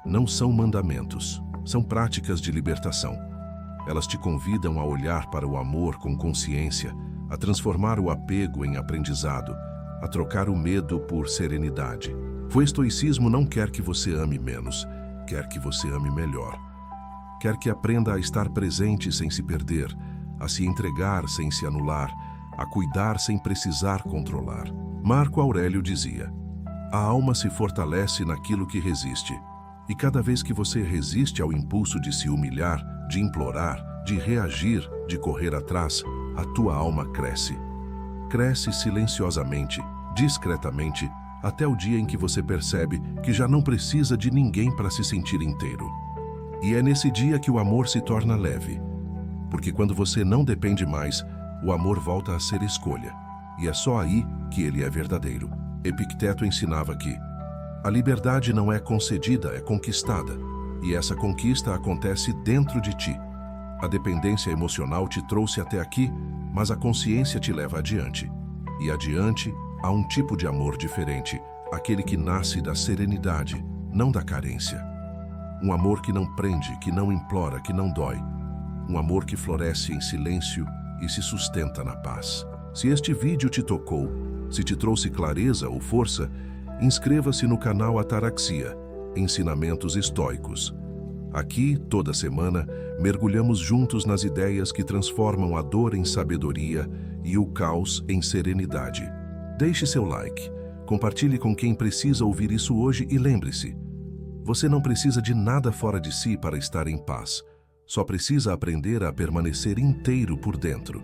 não são mandamentos, são práticas de libertação. Elas te convidam a olhar para o amor com consciência, a transformar o apego em aprendizado, a trocar o medo por serenidade. O estoicismo não quer que você ame menos, quer que você ame melhor. Quer que aprenda a estar presente sem se perder, a se entregar sem se anular, a cuidar sem precisar controlar. Marco Aurélio dizia: a alma se fortalece naquilo que resiste. E cada vez que você resiste ao impulso de se humilhar, de implorar, de reagir, de correr atrás, a tua alma cresce. Cresce silenciosamente, discretamente, até o dia em que você percebe que já não precisa de ninguém para se sentir inteiro. E é nesse dia que o amor se torna leve. Porque quando você não depende mais, o amor volta a ser escolha. E é só aí que ele é verdadeiro. Epicteto ensinava que a liberdade não é concedida, é conquistada. E essa conquista acontece dentro de ti. A dependência emocional te trouxe até aqui, mas a consciência te leva adiante. E adiante há um tipo de amor diferente, aquele que nasce da serenidade, não da carência. Um amor que não prende, que não implora, que não dói. Um amor que floresce em silêncio e se sustenta na paz. Se este vídeo te tocou, se te trouxe clareza ou força, inscreva-se no canal Ataraxia, Ensinamentos Estoicos. Aqui, toda semana, mergulhamos juntos nas ideias que transformam a dor em sabedoria e o caos em serenidade. Deixe seu like, compartilhe com quem precisa ouvir isso hoje e lembre-se: você não precisa de nada fora de si para estar em paz. Só precisa aprender a permanecer inteiro por dentro.